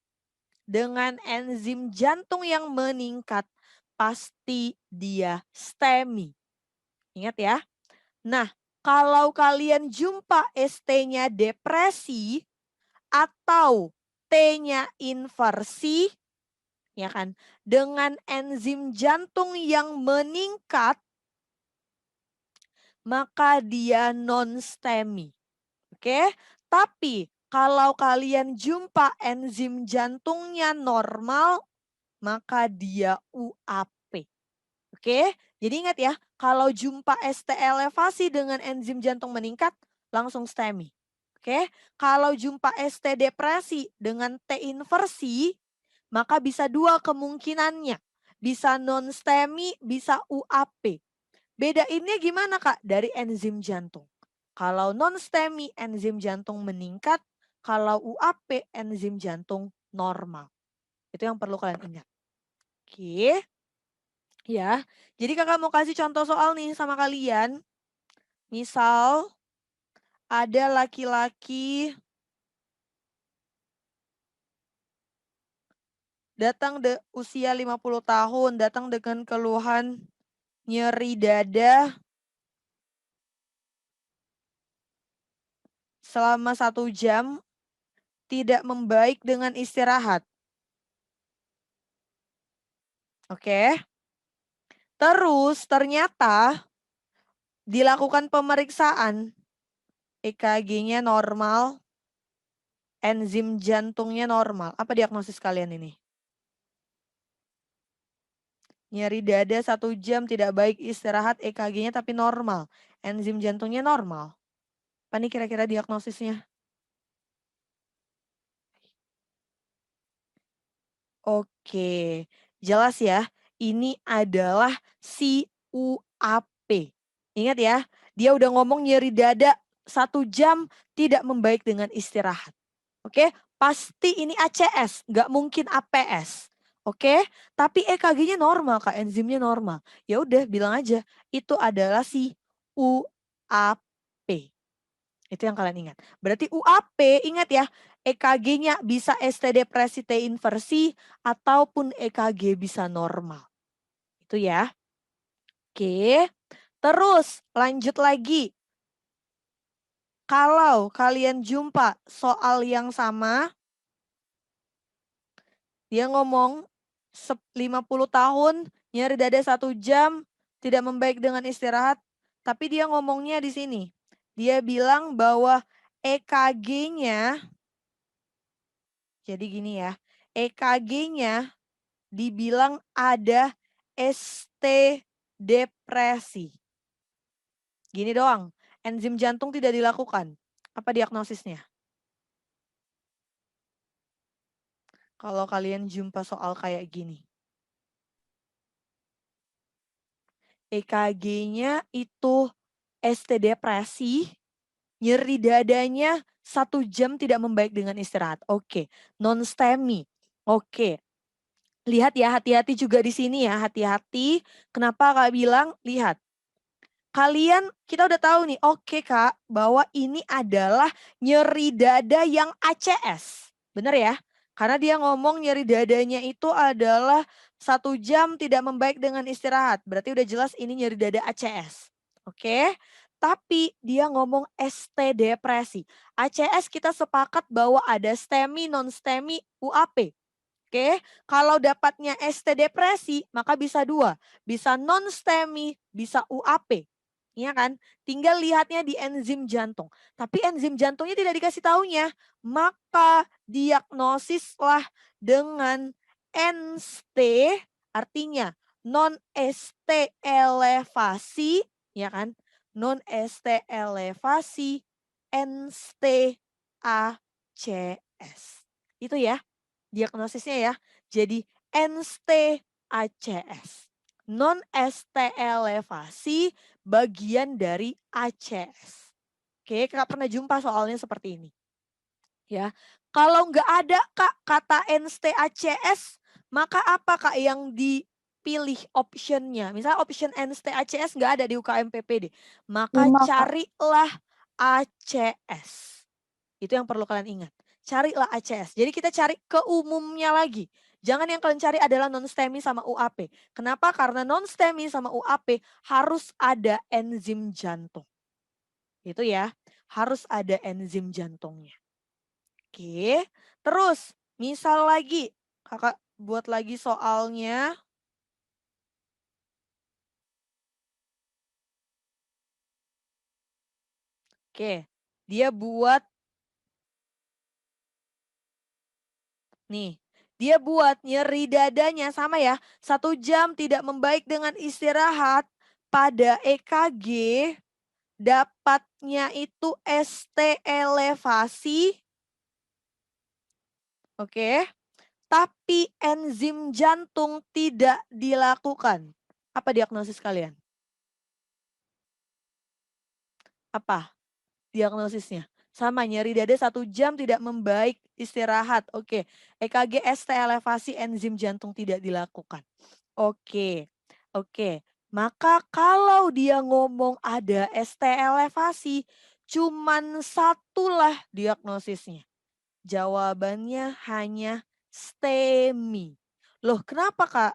A: dengan enzim jantung yang meningkat, pasti dia STEMI. Ingat ya. Nah, kalau kalian jumpa ST-nya depresi atau T-nya inversi, ya kan, dengan enzim jantung yang meningkat, maka dia non-STEMI. Oke, tapi kalau kalian jumpa enzim jantungnya normal, maka dia UAP. Oke, jadi ingat ya, kalau jumpa ST elevasi dengan enzim jantung meningkat, langsung STEMI. Oke, kalau jumpa ST depresi dengan T inversi, maka bisa dua kemungkinannya. Bisa non-STEMI, bisa UAP. Bedainnya gimana Kak? Dari enzim jantung. Kalau non-STEMI, enzim jantung meningkat. Kalau UAP, enzim jantung normal. Itu yang perlu kalian ingat. Oke. Ya, jadi kakak mau kasih contoh soal nih sama kalian. Misal ada laki-laki datang usia 50 tahun, datang dengan keluhan nyeri dada selama 1 jam, tidak membaik dengan istirahat. Oke. Terus ternyata dilakukan pemeriksaan, EKG-nya normal, enzim jantungnya normal. Apa diagnosis kalian ini? Nyeri dada 1 jam tidak baik istirahat, EKG-nya tapi normal. Enzim jantungnya normal. Apa nih kira-kira diagnosisnya? Oke, jelas ya. Ini adalah si UAP. Ingat ya, dia udah ngomong nyeri dada 1 jam tidak membaik dengan istirahat. Oke, pasti ini ACS, nggak mungkin APS. Oke, tapi EKG-nya normal Kak, enzimnya normal. Ya udah bilang aja itu adalah si UAP. Itu yang kalian ingat. Berarti UAP ingat ya, EKG-nya bisa ST depresi T inversi ataupun EKG bisa normal. Itu ya. Oke. Terus lanjut lagi. Kalau kalian jumpa soal yang sama, dia ngomong 50 tahun, nyeri dada 1 jam, tidak membaik dengan istirahat. Tapi dia ngomongnya di sini. Dia bilang bahwa EKG-nya, jadi gini ya, EKG-nya dibilang ada ST depresi. Gini doang, enzim jantung tidak dilakukan. Apa diagnosisnya? Kalau kalian jumpa soal kayak gini. EKG-nya itu ST depresi, nyeri dadanya 1 jam tidak membaik dengan istirahat. Oke, non-STEMI. Oke, lihat ya, hati-hati juga di sini ya, hati-hati. Kenapa Kak bilang? Lihat. Kalian, kita udah tahu nih, oke Kak, bahwa ini adalah nyeri dada yang ACS. Bener ya? Karena dia ngomong nyeri dadanya itu adalah 1 jam tidak membaik dengan istirahat. Berarti udah jelas ini nyeri dada ACS. Oke? Tapi dia ngomong ST depresi. ACS kita sepakat bahwa ada STEMI, non-STEMI, UAP. Oke, kalau dapatnya ST depresi maka bisa dua. Bisa non-STEMI, bisa UAP. Iya kan? Tinggal lihatnya di enzim jantung. Tapi enzim jantungnya tidak dikasih taunya. Maka diagnosislah dengan NST, artinya non-ST elevasi, ya kan? Non-ST elevasi, NST ACS. Itu ya diagnosisnya ya. Jadi NST-ACS. Non-ST elevasi bagian dari ACS. Oke, Kak pernah jumpa soalnya seperti ini. Ya, kalau nggak ada Kak kata NST-ACS, maka apa Kak yang dipilih optionnya? Misalnya option NST-ACS nggak ada di UKM PPD, maka
B: 5, Kak.
A: carilah ACS. Itu yang perlu kalian ingat. Carilah ACS. Jadi kita cari ke umumnya lagi. Jangan yang kalian cari adalah non-STEMI sama UAP. Kenapa? Karena non-STEMI sama UAP harus ada enzim jantung. Itu ya, harus ada enzim jantungnya. Oke, terus misal lagi, kakak buat lagi soalnya. Oke, dia buat nih, dia buat nyeri dadanya sama ya, 1 jam tidak membaik dengan istirahat pada EKG, dapatnya itu ST elevasi. Oke, tapi enzim jantung tidak dilakukan. Apa diagnosis kalian? Apa diagnosisnya? Sama nyeri dada 1 jam tidak membaik istirahat. Oke, EKG ST elevasi enzim jantung tidak dilakukan. Oke, oke. Maka kalau dia ngomong ada ST elevasi, cuman satulah diagnosisnya. Jawabannya hanya STEMI. Loh kenapa Kak?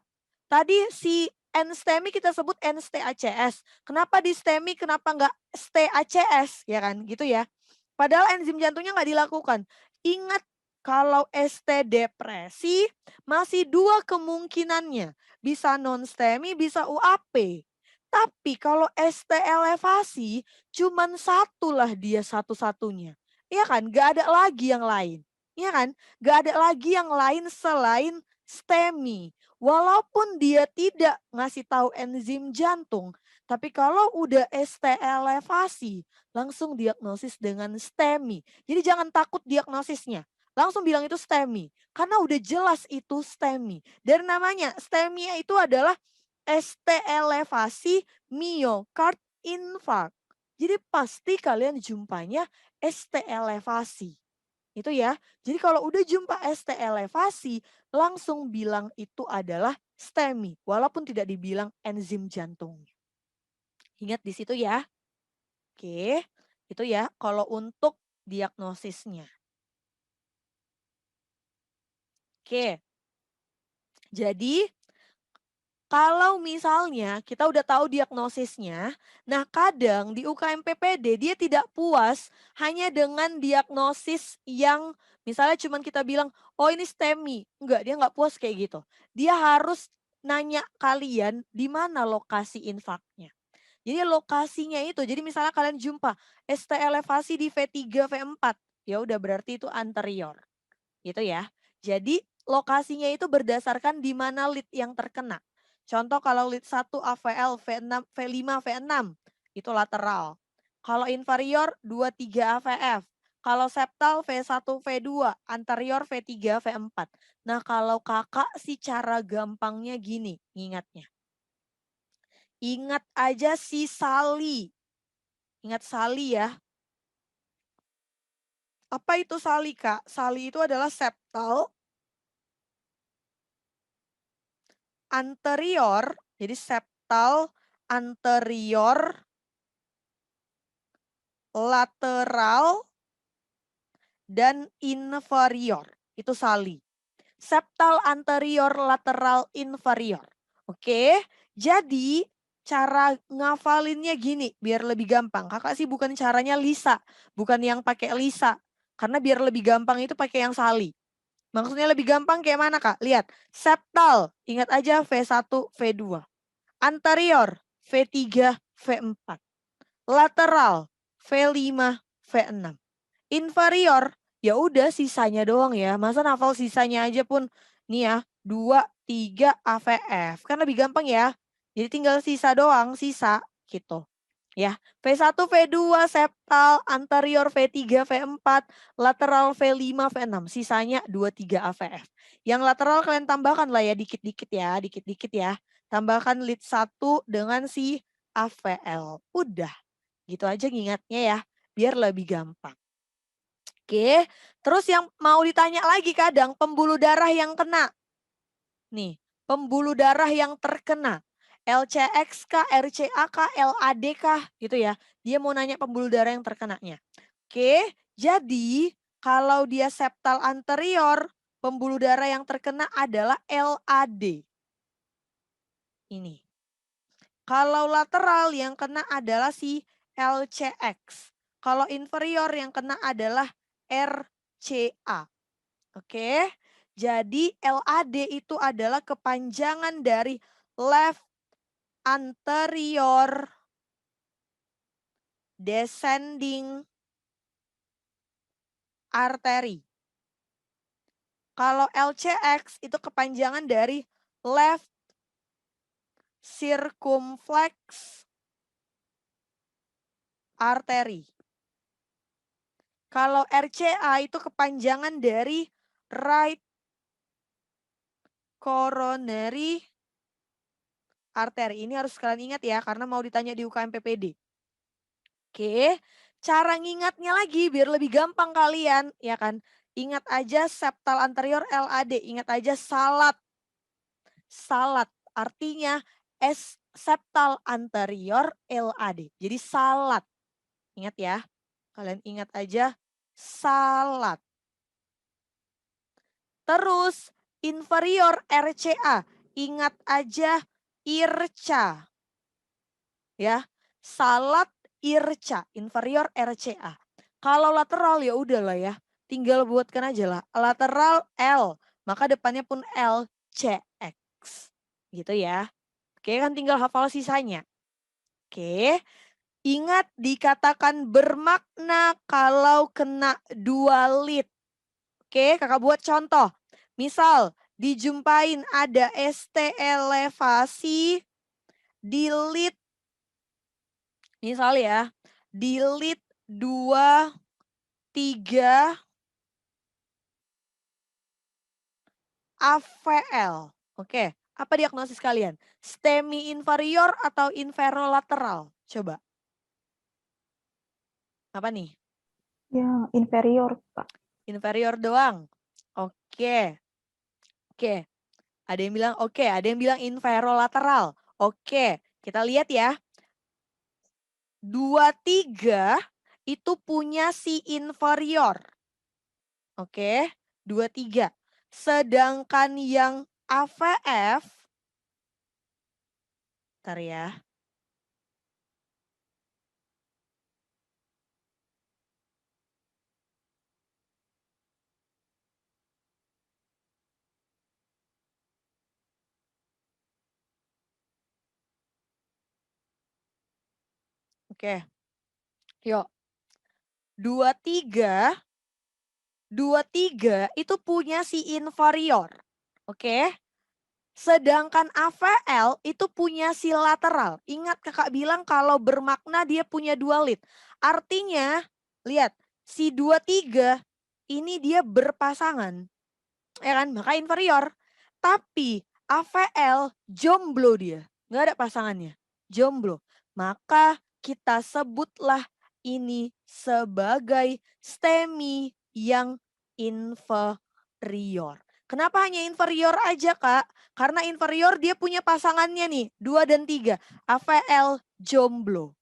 A: Tadi si NSTEMI kita sebut NST-ACS. Kenapa di STEMI kenapa nggak ST-ACS? Ya kan gitu ya. Padahal enzim jantungnya nggak dilakukan. Ingat kalau ST depresi masih 2 kemungkinannya. Bisa non-STEMI, bisa UAP. Tapi kalau ST elevasi cuman satulah dia satu-satunya. Iya kan? Gak ada lagi yang lain. Iya kan? Gak ada lagi yang lain selain STEMI. Walaupun dia tidak ngasih tahu enzim jantung, tapi kalau udah ST elevasi, langsung diagnosis dengan STEMI. Jadi jangan takut diagnosisnya. Langsung bilang itu STEMI. Karena udah jelas itu STEMI. Dari namanya, STEMI itu adalah ST elevasi myocard infarct. Jadi pasti kalian jumpanya ST elevasi. Itu ya. Jadi kalau udah jumpa ST elevasi, langsung bilang itu adalah STEMI. Walaupun tidak dibilang enzim jantung. Ingat di situ ya. Oke, itu ya kalau untuk diagnosisnya. Oke, jadi kalau misalnya kita udah tahu diagnosisnya, nah kadang di UKM PPD dia tidak puas hanya dengan diagnosis yang misalnya cuman kita bilang, oh ini STEMI. Enggak, dia nggak puas kayak gitu. Dia harus nanya kalian di mana lokasi infarknya. Jadi lokasinya itu, jadi misalnya kalian jumpa ST elevasi di V3, V4, ya udah berarti itu anterior. Gitu ya. Jadi lokasinya itu berdasarkan di mana lead yang terkena. Contoh kalau lead 1 AVL V6, V5, V6 itu lateral. Kalau inferior 23 AVF. Kalau septal V1, V2, anterior V3, V4. Nah kalau kakak sih cara gampangnya gini ngingatnya. Ingat aja si Sali. Ingat Sali ya. Apa itu Sali Kak? Sali itu adalah septal anterior, jadi septal anterior, lateral, dan inferior. Itu Sali. Septal anterior, lateral, inferior. Oke, jadi cara ngafalinnya gini biar lebih gampang. Kakak sih bukan caranya Lisa, bukan yang pakai Lisa. Karena biar lebih gampang itu pakai yang Sali. Maksudnya lebih gampang kayak mana Kak? Lihat, septal, ingat aja V1, V2. Anterior, V3, V4. Lateral, V5, V6. Inferior, ya udah sisanya doang ya. Masa nafal sisanya aja pun nih ya, 2, 3, AVF. Kan lebih gampang ya. Jadi tinggal sisa doang, sisa gitu. Ya, V1, V2, septal, anterior V3, V4, lateral V5, V6. Sisanya 23 AVF. Yang lateral kalian tambahkan lah ya, dikit-dikit ya. Tambahkan lead 1 dengan si AVL. Udah, gitu aja ngingatnya ya, biar lebih gampang. Oke, terus yang mau ditanya lagi kadang, pembuluh darah yang kena. Nih, pembuluh darah yang terkena. LCX kah, RCA kah, LAD kah gitu ya. Dia mau nanya pembuluh darah yang terkenanya. Oke, jadi kalau dia septal anterior, pembuluh darah yang terkena adalah LAD. Ini. Kalau lateral yang kena adalah si LCX. Kalau inferior yang kena adalah RCA. Oke, jadi LAD itu adalah kepanjangan dari left anterior descending artery. Kalau LCX itu kepanjangan dari left circumflex artery. Kalau RCA itu kepanjangan dari right coronary artery. Ini harus kalian ingat ya karena mau ditanya di UKM PPD. Oke, cara ngingatnya lagi biar lebih gampang kalian, ya kan? Ingat aja septal anterior LAD, ingat aja salat. Salat artinya septal anterior LAD. Jadi salat. Ingat ya. Kalian ingat aja salat. Terus inferior RCA, ingat aja IRCA. Ya. Salat IRCA, inferior RCA. Kalau lateral ya udahlah ya. Tinggal buatkan aja lah. Lateral L, maka depannya pun LCX. Gitu ya. Oke, kan tinggal hafal sisanya. Oke, ingat dikatakan bermakna kalau kena 2 lead. Oke, kakak buat contoh. Misal, dijumpain ada ST elevasi di lead, misal ya, di lead 2, 3 AVL. Oke, apa diagnosis kalian? STEMI inferior atau inferolateral? Coba. Apa nih?
B: Ya, inferior, Kak.
A: Inferior doang. Oke. Oke. Ada yang bilang oke, ada yang bilang inferolateral. Oke, kita lihat ya. 2, 3 itu punya si inferior. Oke, 2, 3. Sedangkan yang AVF, bentar ya. Oke, yuk. 2, 3 itu punya si inferior. Oke. Sedangkan AVL itu punya si lateral. Ingat kakak bilang kalau bermakna dia punya 2 lead. Artinya, lihat, si 2, 3 ini dia berpasangan. Ya kan, maka inferior. Tapi AVL jomblo dia. Nggak ada pasangannya. Jomblo. Maka kita sebutlah ini sebagai STEMI yang inferior. Kenapa hanya inferior aja kak? Karena inferior dia punya pasangannya nih, 2 dan 3. AVL jomblo.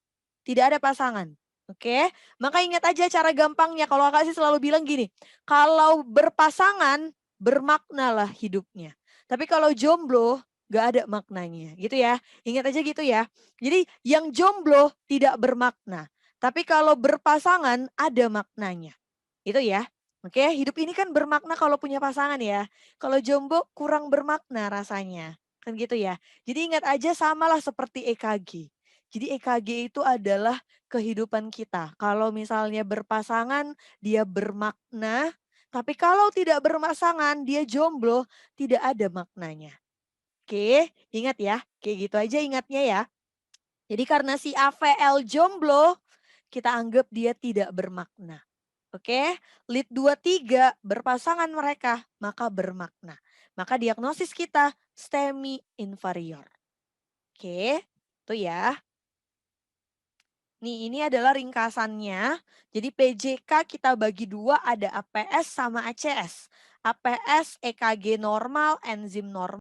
A: Tidak ada pasangan. Oke, maka ingat aja cara gampangnya. Kalau kakak sih selalu bilang gini, kalau berpasangan bermaknalah hidupnya. Tapi kalau jomblo gak ada maknanya gitu ya. Ingat aja gitu ya. Jadi yang jomblo tidak bermakna. Tapi kalau berpasangan ada maknanya. Itu ya. Oke, hidup ini kan bermakna kalau punya pasangan ya. Kalau jomblo kurang bermakna rasanya. Kan gitu ya. Jadi ingat aja samalah seperti EKG. Jadi EKG itu adalah kehidupan kita. Kalau misalnya berpasangan dia bermakna, tapi kalau tidak berpasangan dia jomblo tidak ada maknanya. Oke, ingat ya. Kayak gitu aja ingatnya ya. Jadi karena si AVL jomblo, kita anggap dia tidak bermakna. Oke, lead 23 berpasangan mereka, maka bermakna. Maka diagnosis kita STEMI inferior. Oke, itu ya. Nih, ini adalah ringkasannya. Jadi PJK kita bagi dua, ada APS sama ACS. APS EKG normal, enzim normal.